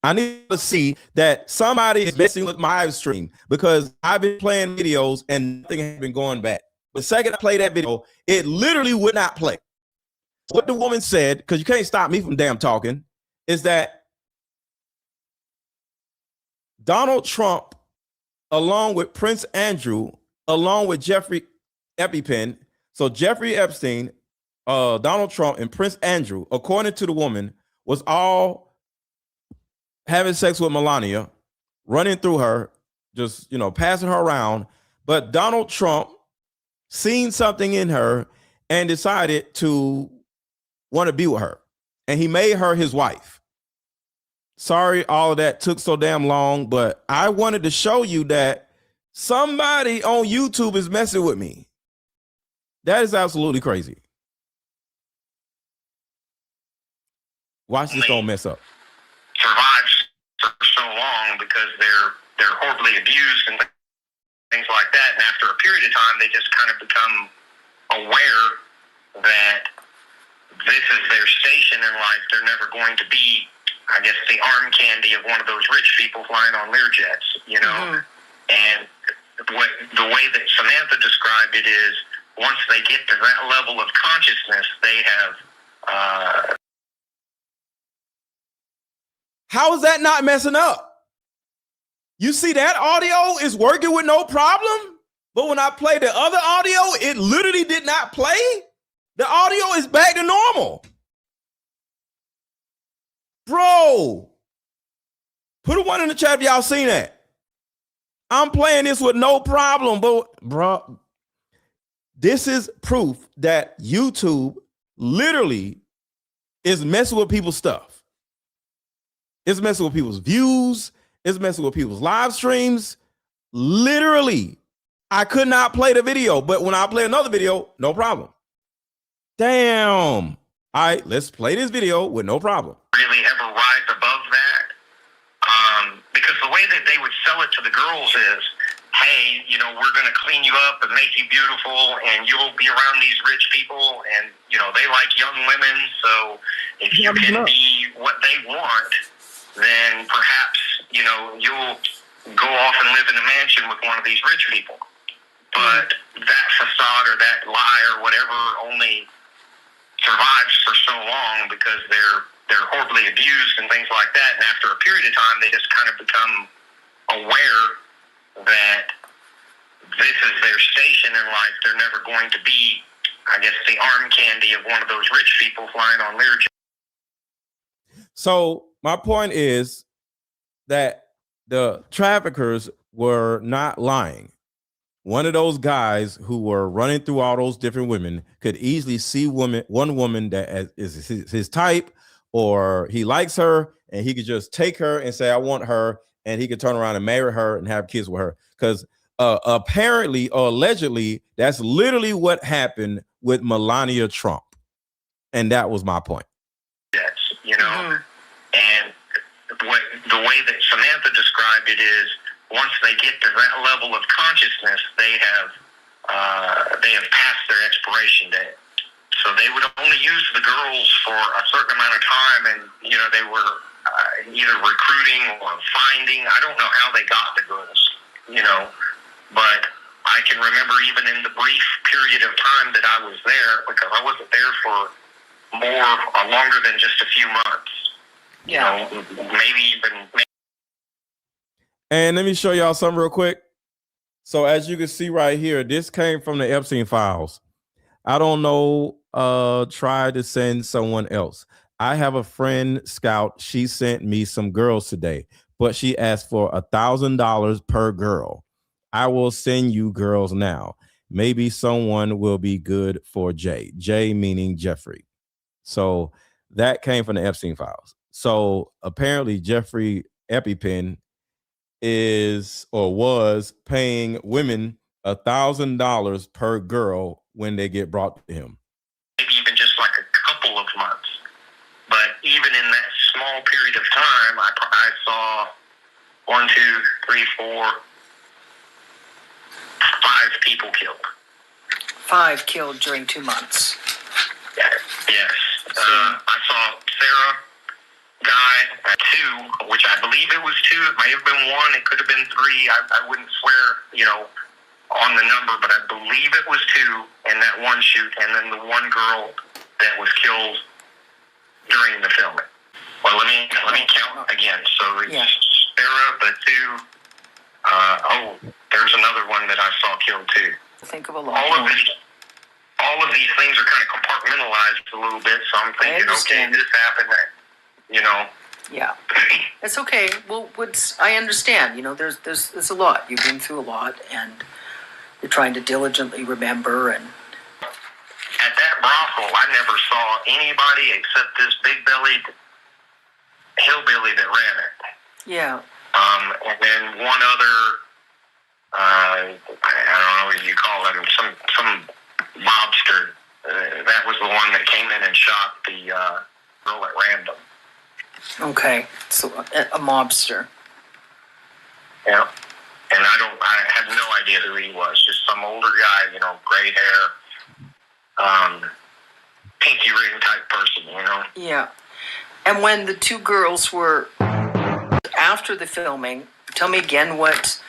I need to see that somebody is messing with my stream because I've been playing videos and nothing has been going back. The second I play that video, it literally would not play. What the woman said, because you can't stop me from damn talking, is that Donald Trump, along with Prince Andrew, along with Jeffrey Epstein, so Jeffrey Epstein, Donald Trump, and Prince Andrew, according to the woman, was all having sex with Melania, running through her, just, passing her around. But Donald Trump seen something in her and decided to want to be with her. And he made her his wife. Sorry, all of that took so damn long, but I wanted to show you that somebody on YouTube is messing with me. That is absolutely crazy. Watch this don't mess up. Survives for so long because they're horribly abused and things like that. And after a period of time, they just kind of become aware that this is their station in life. They're never going to be, I guess, the arm candy of one of those rich people flying on Learjets, And the way that Samantha described it is, once they get to that level of consciousness, they have. How is that not messing up? You see that audio is working with no problem, but when I play the other audio, it literally did not play. The audio is back to normal. Bro, put a 1 in the chat if y'all seen that. I'm playing this with no problem, but bro, this is proof that YouTube literally is messing with people's stuff. It's messing with people's views. It's messing with people's live streams. Literally, I could not play the video, but when I play another video, no problem. Damn. All right, let's play this video with no problem. Really ever rise above that? Because the way that they would sell it to the girls is, hey, we're going to clean you up and make you beautiful, and you'll be around these rich people, and, they like young women, so if you can be what they want, then perhaps, you'll go off and live in a mansion with one of these rich people. But that facade or that lie or whatever only survives for so long because they're horribly abused and things like that. And after a period of time, they just kind of become aware that this is their station in life. They're never going to be, I guess, the arm candy of one of those rich people flying on Learjet. So my point is that the traffickers were not lying. One of those guys who were running through all those different women could easily see one woman that is his type, or he likes her, and he could just take her and say, I want her, and he could turn around and marry her and have kids with her. Because apparently or allegedly, that's literally what happened with Melania Trump. And that was my point. And the way that Samantha described it is, once they get to that level of consciousness, they have passed their expiration So they would only use the girls for a certain amount of time, and they were either recruiting or finding. I don't know how they got the girls, but I can remember even in the brief period of time that I was there, because I wasn't there for longer than just a few months. Maybe even. And let me show y'all something real quick. So as you can see right here, this came from the Epstein files. I don't know, try to send someone else. I have a friend, Scout. She sent me some girls today, but she asked for $1,000 per girl. I will send you girls now. Maybe someone will be good for Jay. Jay meaning Jeffrey. So that came from the Epstein files. So apparently Jeffrey EpiPen is or was paying women $1,000 per girl when they get brought to him. Maybe even just like a couple of months. But even in that small period of time, I saw 1, 2, 3, 4, 5 people killed. 5 killed during 2 months. Yes. I saw Sarah die at 2, which I believe it was 2. It may have been 1. It could have been 3. I wouldn't swear, on the number, but I believe it was 2 in that one shoot, and then the one girl that was killed during the filming. Well, let me count again. So it's Sarah, the 2. There's another one that I saw killed too. Think of a lot. All of these things are kind of compartmentalized a little bit. So I'm thinking, okay, this happened. Yeah, it's okay. Well, I understand. There's a lot. You've been through a lot, and you're trying to diligently remember. And at that brothel, I never saw anybody except this big-bellied hillbilly that ran it. Yeah. And then one other, I don't know what you call it, some mobster. That was the one that came in and shot the girl at random. Okay, so a mobster. Yeah. And I had no idea who he was. Just some older guy, gray hair, pinky ring type person, Yeah. And when the 2 girls were after the filming, tell me again what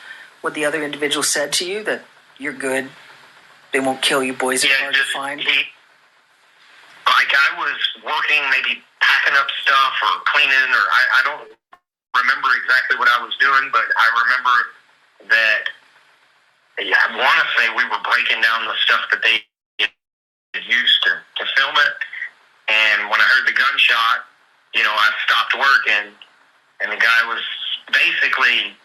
the other individual said to you, that you're good, they won't kill you, boys are hard to find. I was working, maybe packing up stuff or cleaning, or I don't remember exactly what I was doing, but I remember that I want to say we were breaking down the stuff that they used to film it. And when I heard the gunshot, I stopped working, and the guy was basically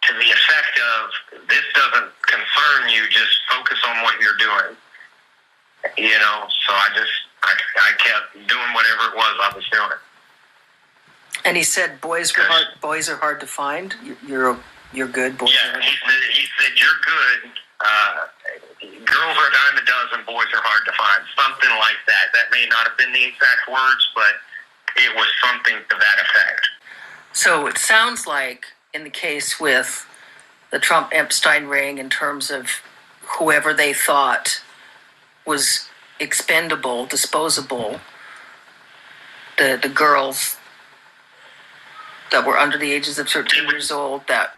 to the effect of, this doesn't concern you, just focus on what you're doing. So I kept doing whatever it was I was doing. And he said, boys are hard to find. You're good. Boys are hard to find. He said you're good. Girls are a dime a dozen. Boys are hard to find. Something like that. That may not have been the exact words, but it was something to that effect. So it sounds like in the case with the Trump-Epstein ring, in terms of whoever they thought was expendable, disposable, the girls that were under the ages of 13 years old that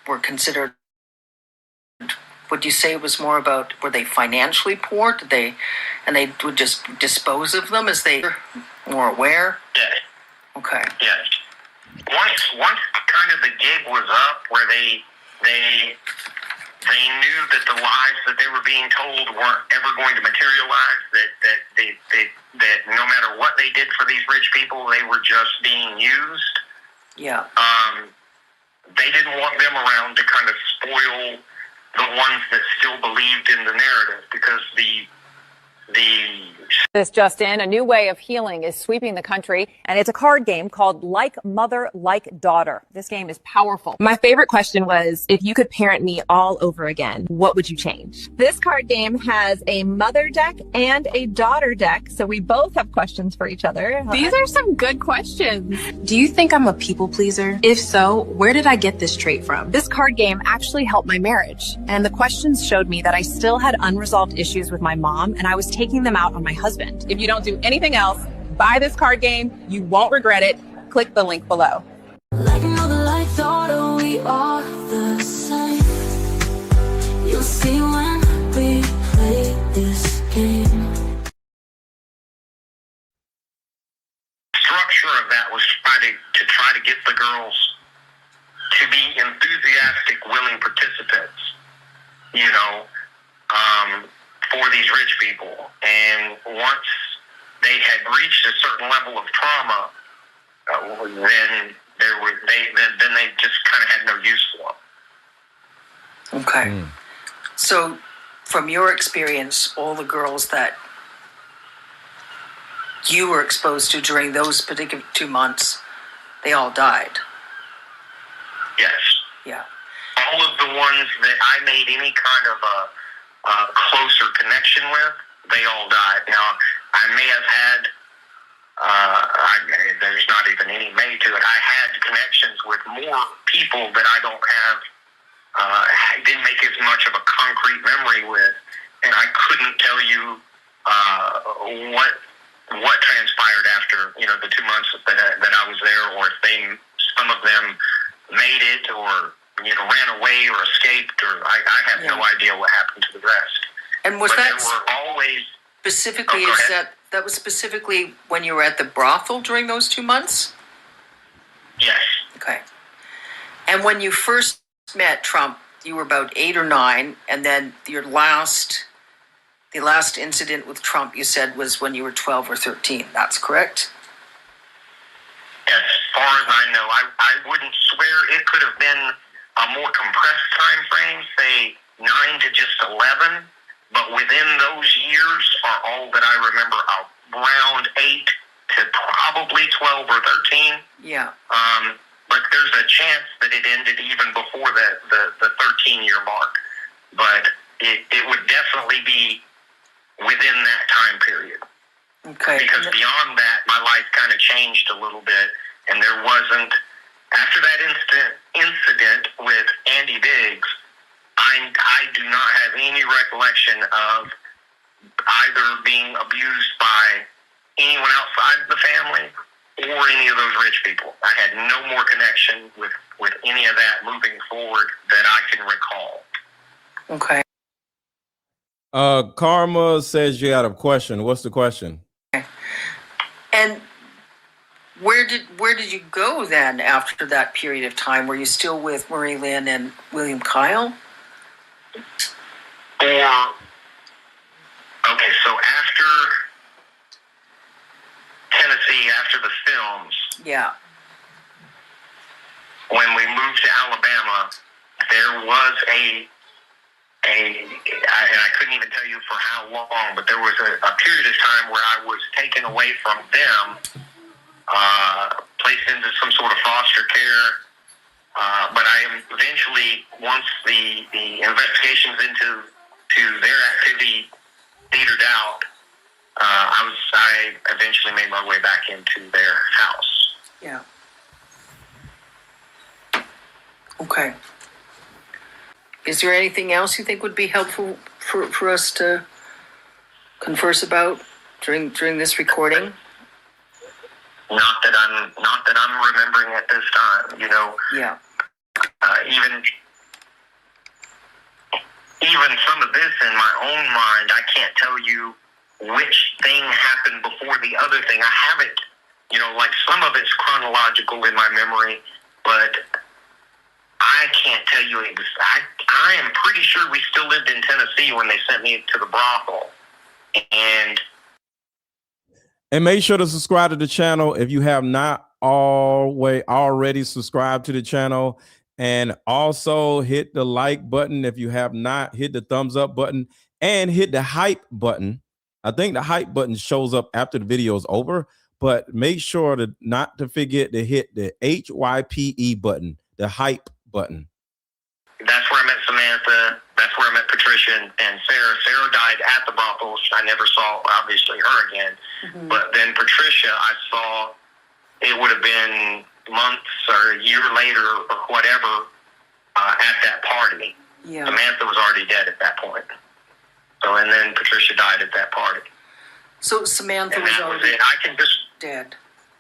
were considered, would you say it was more about, were they financially poor? They would just dispose of them as they were more aware? Yeah. Okay. Yes. Once kind of the gig was up, where they knew that the lies that they were being told weren't ever going to materialize, that no matter what they did for these rich people, they were just being used. Yeah. They didn't want them around to kind of spoil the ones that still believed in the narrative, because the This just in, a new way of healing is sweeping the country, and it's a card game called Like Mother, Like Daughter. This game is powerful. My favorite question was, if you could parent me all over again, what would you change? This card game has a mother deck and a daughter deck, so we both have questions for each other. These are some good questions. Do you think I'm a people pleaser? If so, where did I get this trait from? This card game actually helped my marriage, and the questions showed me that I still had unresolved issues with my mom, and I was taking them out on my husband. If you don't do anything else, buy this card game. You won't regret it. Click the link below. Like mother, like daughter, we are the same. You'll see when we play this game. Structure of that was to try to get the girls to be enthusiastic, willing participants, you know, for these rich people. And once they had reached a certain level of trauma, then they just kind of had no use for them. Okay. So, from your experience, all the girls that you were exposed to during those particular 2 months, they all died. Yes. Yeah. All of the ones that I made any kind of a closer connection with, they all died. Now, I may have had, there's not even any made to it. I had connections with more people that I don't have, didn't make as much of a concrete memory with, and I couldn't tell you what transpired after, you know, the 2 months that I was there, or if some of them made it, or, you know, ran away or escaped, or I have no idea what happened to the rest. And was but that there were always specifically? Oh, Is that was specifically when you were at the brothel during those 2 months? Yes. Okay. And when you first met Trump, you were about 8 or 9, and then the last incident with Trump, you said, was when you were 12 or 13. That's correct? As far as I know, I wouldn't swear. It could have been a more compressed time frame, say 9 to just 11. But within those years are all that I remember, around 8 to probably 12 or 13. Yeah. But there's a chance that it ended even before the 13-year mark. But it would definitely be within that time period. Okay. Because beyond that, my life kind of changed a little bit, and there wasn't, after that incident with Andy Biggs, I do not have any recollection of either being abused by anyone outside the family or any of those rich people. I had no more connection with any of that moving forward that I can recall. Okay. Karma says you had a question. What's the question? And where did you go then after that period of time? Were you still with Marie Lynn and William Kyle? Okay, so after Tennessee, after the films, yeah, when we moved to Alabama, there was and I couldn't even tell you for how long, but there was a period of time where I was taken away from them, placed into some sort of foster care. But I eventually, once the investigations into their activity petered out, I eventually made my way back into their house. Yeah. Okay. Is there anything else you think would be helpful for us to converse about during this recording? Not that I'm remembering at this time. You know. Yeah. Even some of this in my own mind, I can't tell you which thing happened before the other thing. I haven't, you know, like some of it's chronological in my memory, but I can't tell you exactly. I am pretty sure we still lived in Tennessee when they sent me to the brothel. And make sure to subscribe to the channel if you have not already subscribed to the channel. And also hit the like button if you have not, hit the thumbs up button, and hit the hype button. I think the hype button shows up after the video is over, but make sure to not to forget to hit the HYPE button, the hype button. That's where I met Samantha. That's where I met Patricia and Sarah. Sarah died at the brothels. I never saw, obviously, her again. Mm-hmm. But then Patricia, I saw, it would have been months or a year later or whatever at that party. Yeah. Samantha was already dead at that point. So, and then Patricia died at that party. So Samantha was already I can just dead.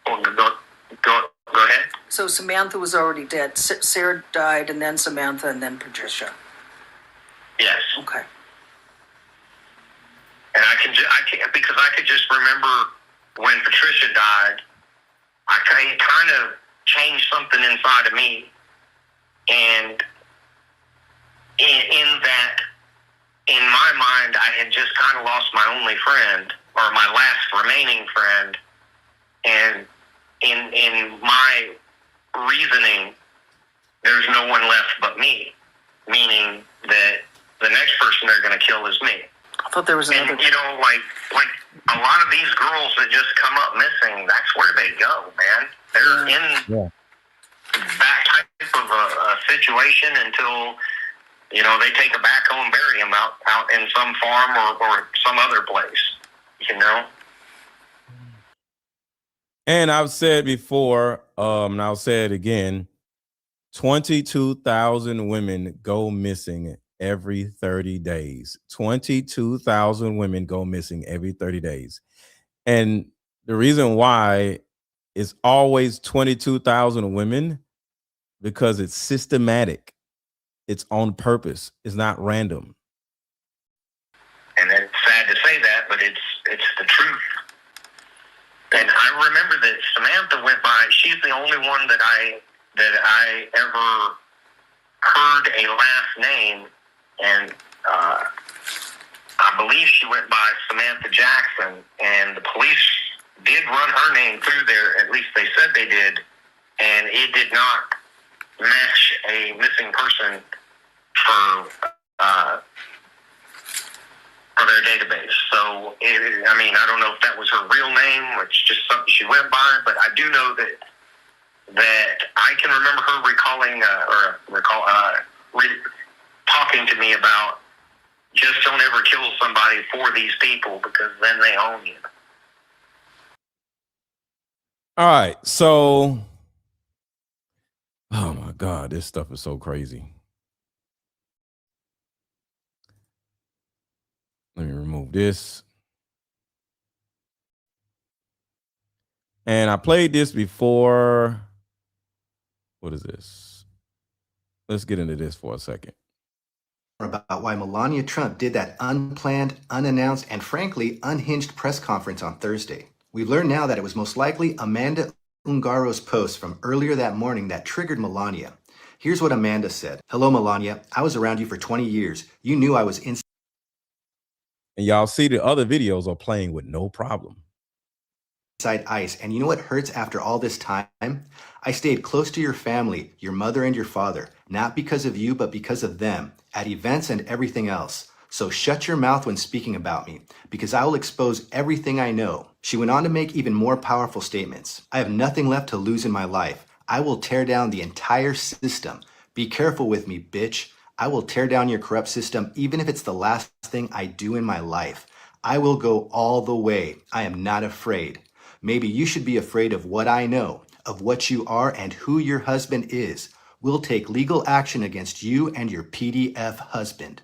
Oh, go ahead. So Samantha was already dead. Sarah died, and then Samantha, and then Patricia. Yes. Okay. And I can because I could just remember when Patricia died. It kind of changed something inside of me, and in that, in my mind, I had just kind of lost my only friend, or my last remaining friend, and in my reasoning, there's no one left but me, meaning that the next person they're going to kill is me. I thought there was another. And, you know, like a lot of these girls that just come up missing, that's where they go, man. They're in that type of a situation until, you know, they take a backhoe and bury them out in some farm or some other place, you know? And I've said before, and I'll say it again, 22,000 women go missing every 30 days. 22,000 women go missing every 30 days. And the reason why it's always 22,000 women, because it's systematic. It's on purpose. It's not random. And it's sad to say that, but it's the truth. And I remember that Samantha went by. She's the only one that I ever heard a last name, and I believe she went by Samantha Jackson. And the police did run her name through there. At least they said they did, and it did not match a missing person for their database. So, I don't know if that was her real name or it's just something she went by, but I do know that I can remember her talking to me about, just don't ever kill somebody for these people, because then they own you. All right, so, oh my God, this stuff is so crazy. Let me remove this. And I played this before. What is this? Let's get into this for a second. About why Melania Trump did that unplanned, unannounced, and frankly, unhinged press conference on Thursday. We've learned now that it was most likely Amanda Ungaro's post from earlier that morning that triggered Melania. Here's what Amanda said. Hello, Melania. I was around you for 20 years. You knew I was inside. And y'all see the other videos are playing with no problem. ICE. And you know what hurts after all this time? I stayed close to your family, your mother and your father, not because of you, but because of them, at events and everything else. So shut your mouth when speaking about me, because I will expose everything I know. She went on to make even more powerful statements. I have nothing left to lose in my life. I will tear down the entire system. Be careful with me, bitch. I will tear down your corrupt system, even if it's the last thing I do in my life. I will go all the way. I am not afraid. Maybe you should be afraid of what I know, of what you are and who your husband is. We'll take legal action against you and your PDF husband.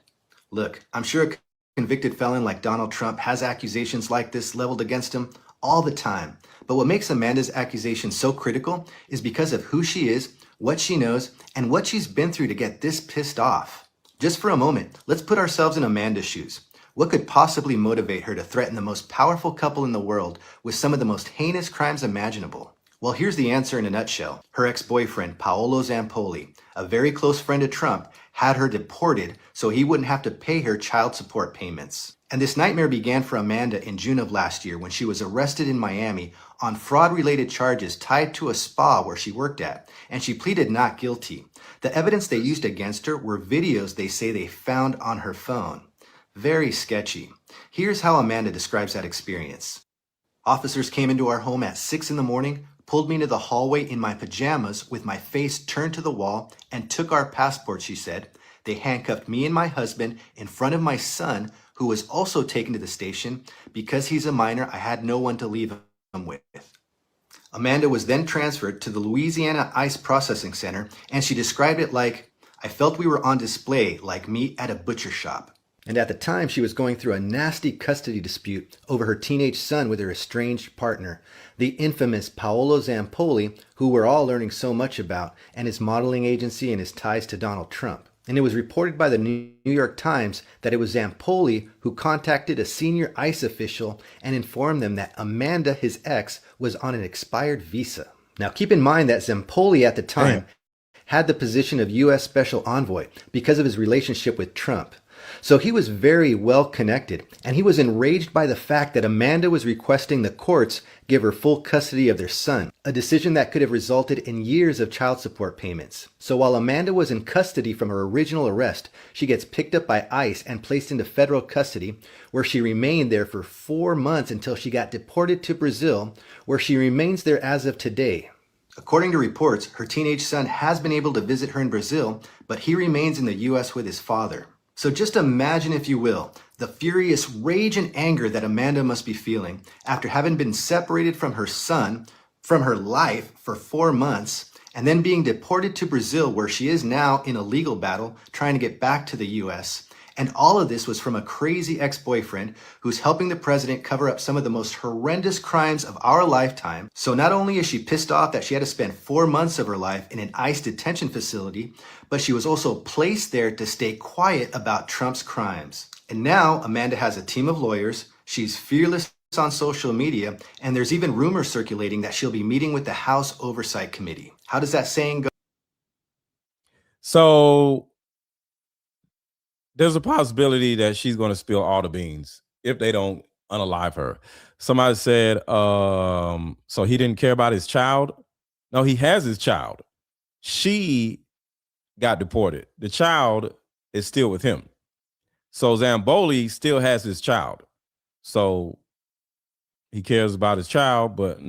Look, I'm sure a convicted felon like Donald Trump has accusations like this leveled against him all the time. But what makes Amanda's accusation so critical is because of who she is, what she knows, and what she's been through to get this pissed off. Just for a moment, let's put ourselves in Amanda's shoes. What could possibly motivate her to threaten the most powerful couple in the world with some of the most heinous crimes imaginable? Well, here's the answer in a nutshell. Her ex-boyfriend, Paolo Zampoli, a very close friend of Trump, had her deported so he wouldn't have to pay her child support payments. And this nightmare began for Amanda in June of last year when she was arrested in Miami on fraud-related charges tied to a spa where she worked at, and she pleaded not guilty. The evidence they used against her were videos they say they found on her phone. Very sketchy. Here's how Amanda describes that experience. Officers came into our home at 6 in the morning, pulled me into the hallway in my pajamas with my face turned to the wall, and took our passports, she said. They handcuffed me and my husband in front of my son, who was also taken to the station. Because he's a minor, I had no one to leave him with. Amanda was then transferred to the Louisiana ICE Processing Center, and she described it like, I felt we were on display like meat at a butcher shop. And at the time, she was going through a nasty custody dispute over her teenage son with her estranged partner, the infamous Paolo Zampoli, who we're all learning so much about, and his modeling agency and his ties to Donald Trump. And it was reported by the New York Times that it was Zampoli who contacted a senior ICE official and informed them that Amanda, his ex, was on an expired visa. Now keep in mind that Zampoli at the time had the position of U.S. Special Envoy because of his relationship with Trump. So he was very well connected, and he was enraged by the fact that Amanda was requesting the courts give her full custody of their son, a decision that could have resulted in years of child support payments. So while Amanda was in custody from her original arrest, she gets picked up by ICE and placed into federal custody, where she remained there for 4 months until she got deported to Brazil, where she remains there as of today. According to reports, her teenage son has been able to visit her in Brazil, but he remains in the U.S. with his father. So just imagine, if you will, the furious rage and anger that Amanda must be feeling after having been separated from her son, from her life for 4 months, and then being deported to Brazil, where she is now in a legal battle trying to get back to the U.S. And all of this was from a crazy ex-boyfriend who's helping the president cover up some of the most horrendous crimes of our lifetime. So not only is she pissed off that she had to spend 4 months of her life in an ICE detention facility, but she was also placed there to stay quiet about Trump's crimes. And now Amanda has a team of lawyers. She's fearless on social media, and there's even rumors circulating that she'll be meeting with the House Oversight Committee. How does that saying go? So there's a possibility that she's going to spill all the beans if they don't unalive her. Somebody said, so he didn't care about his child. No, he has his child. She got deported. The child is still with him. So Zamboli still has his child. So he cares about his child, but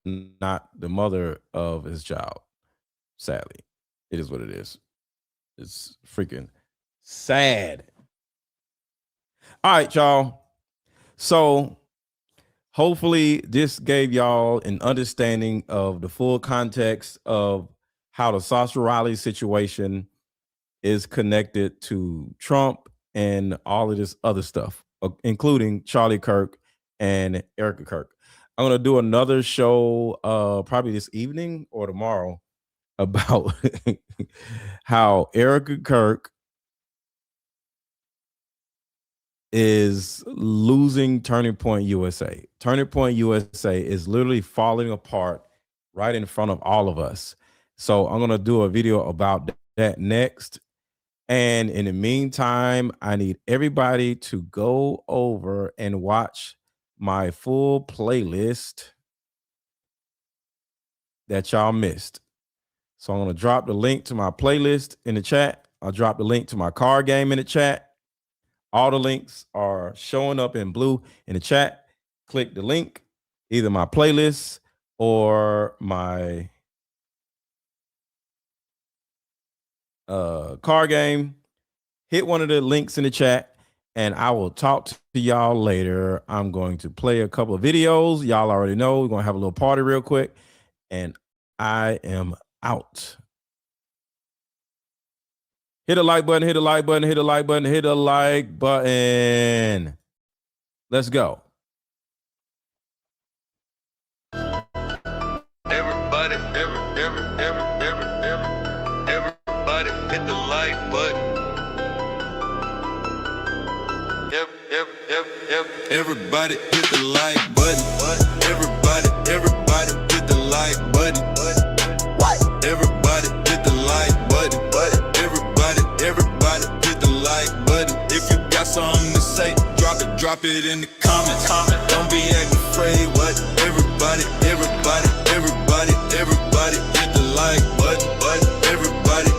not the mother of his child. Sadly, it is what it is. It's freaking sad. All right, y'all. So hopefully this gave y'all an understanding of the full context of how the Sascha Riley situation is connected to Trump and all of this other stuff, including Charlie Kirk and Erica Kirk. I'm going to do another show probably this evening or tomorrow about how Erica Kirk is losing Turning Point USA. Turning Point USA is literally falling apart right in front of all of us. So I'm going to do a video about that next. And in the meantime, I need everybody to go over and watch my full playlist that y'all missed. So I'm going to drop the link to my playlist in the chat. I'll drop the link to my card game in the chat. All the links are showing up in blue in the chat. Click the link, either my playlist or my card game. Hit one of the links in the chat, and I will talk to y'all later. I'm going to play a couple of videos. Y'all already know we're going to have a little party real quick, and I am out. Hit a like button, hit a like button, hit a like button, hit a like button. Let's go. Everybody, everybody hit the like button. Everybody hit the like button. Everybody hit the like button. Everybody hit the like button. Everybody hit the like button. If you got something to say, drop it in the comments. Don't be acting afraid. What? Everybody hit the like button. Everybody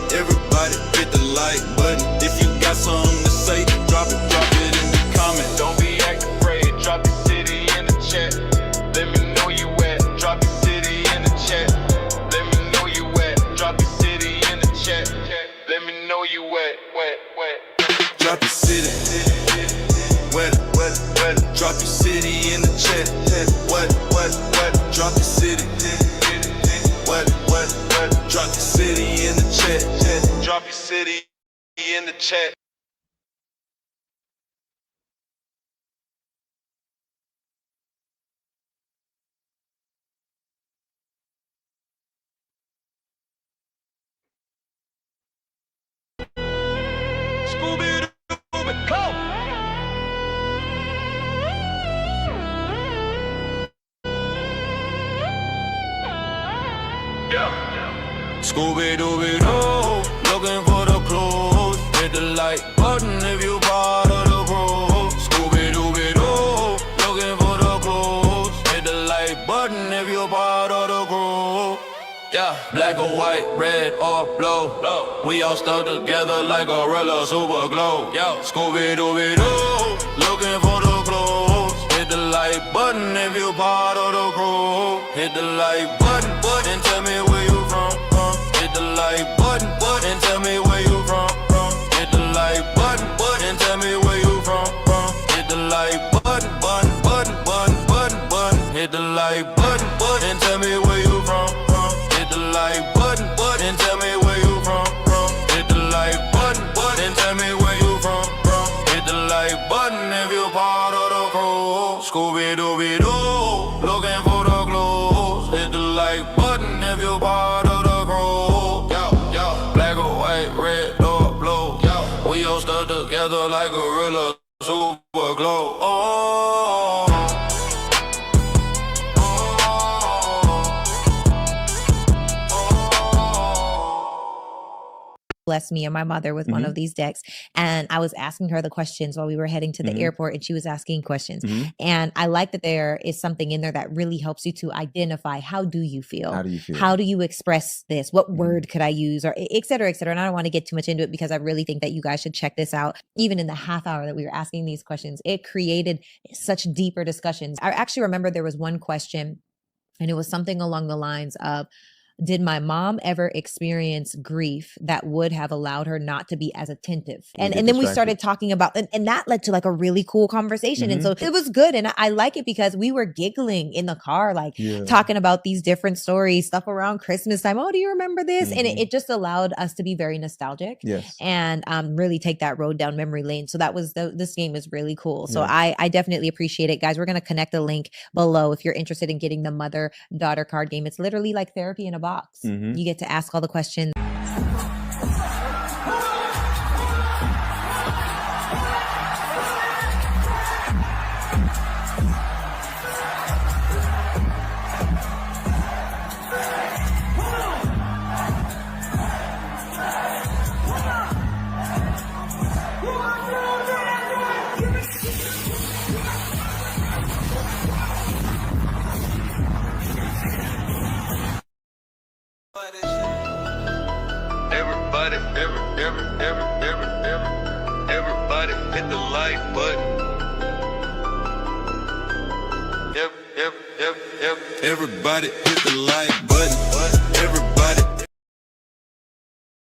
hit the like button. If you got something to say, drop it in the chat. Scooby-Dooby-Doo, looking for the clues. Hit the like button if you part of the crew. Scooby-Dooby-Doo, looking for the clues. Hit the like button if you part of the crew. Yeah, black or white, red or blue. We all stuck together like gorilla super glue. Yo, Scooby-Dooby-Doo, looking for the clues. Hit the like button if you part of the crew. Hit the like button, and tell me where you from. Hit the like button, and tell me where you from. Hit the like button, and tell me where you from. Hit the like button, hit the like button, and tell me where you from. Hit the like button, and tell me where you from. Hit the like button, and tell me where you from. Hit the like button if you part of the crew. Scooby-Dooby-Doo, looking for the clues. Hit the like button if you part of the crew. Yo, black or white, red or blue. Yo, we all stuck together like gorilla super glue. Oh. Bless me and my mother with one of these decks. And I was asking her the questions while we were heading to the airport, and she was asking questions. And I like that there is something in there that really helps you to identify, how do you feel? How do you feel? How do you express this? What word could I use? Or et cetera, et cetera. And I don't want to get too much into it because I really think that you guys should check this out. Even in the half hour that we were asking these questions, it created such deeper discussions. I actually remember there was one question, and it was something along the lines of, did my mom ever experience grief that would have allowed her not to be as attentive? And then we started talking about, and that led to like a really cool conversation. And so it was good. And I like it because we were giggling in the car, like talking about these different stories, stuff around Christmas time. Oh, do you remember this? And it just allowed us to be very nostalgic and really take that road down memory lane. So that was, this game is really cool. So I definitely appreciate it, guys. We're going to connect the link below if you're interested in getting the mother-daughter card game. It's literally like therapy in a box. You get to ask all the questions. Everybody hit the like button. Everybody hit the like button.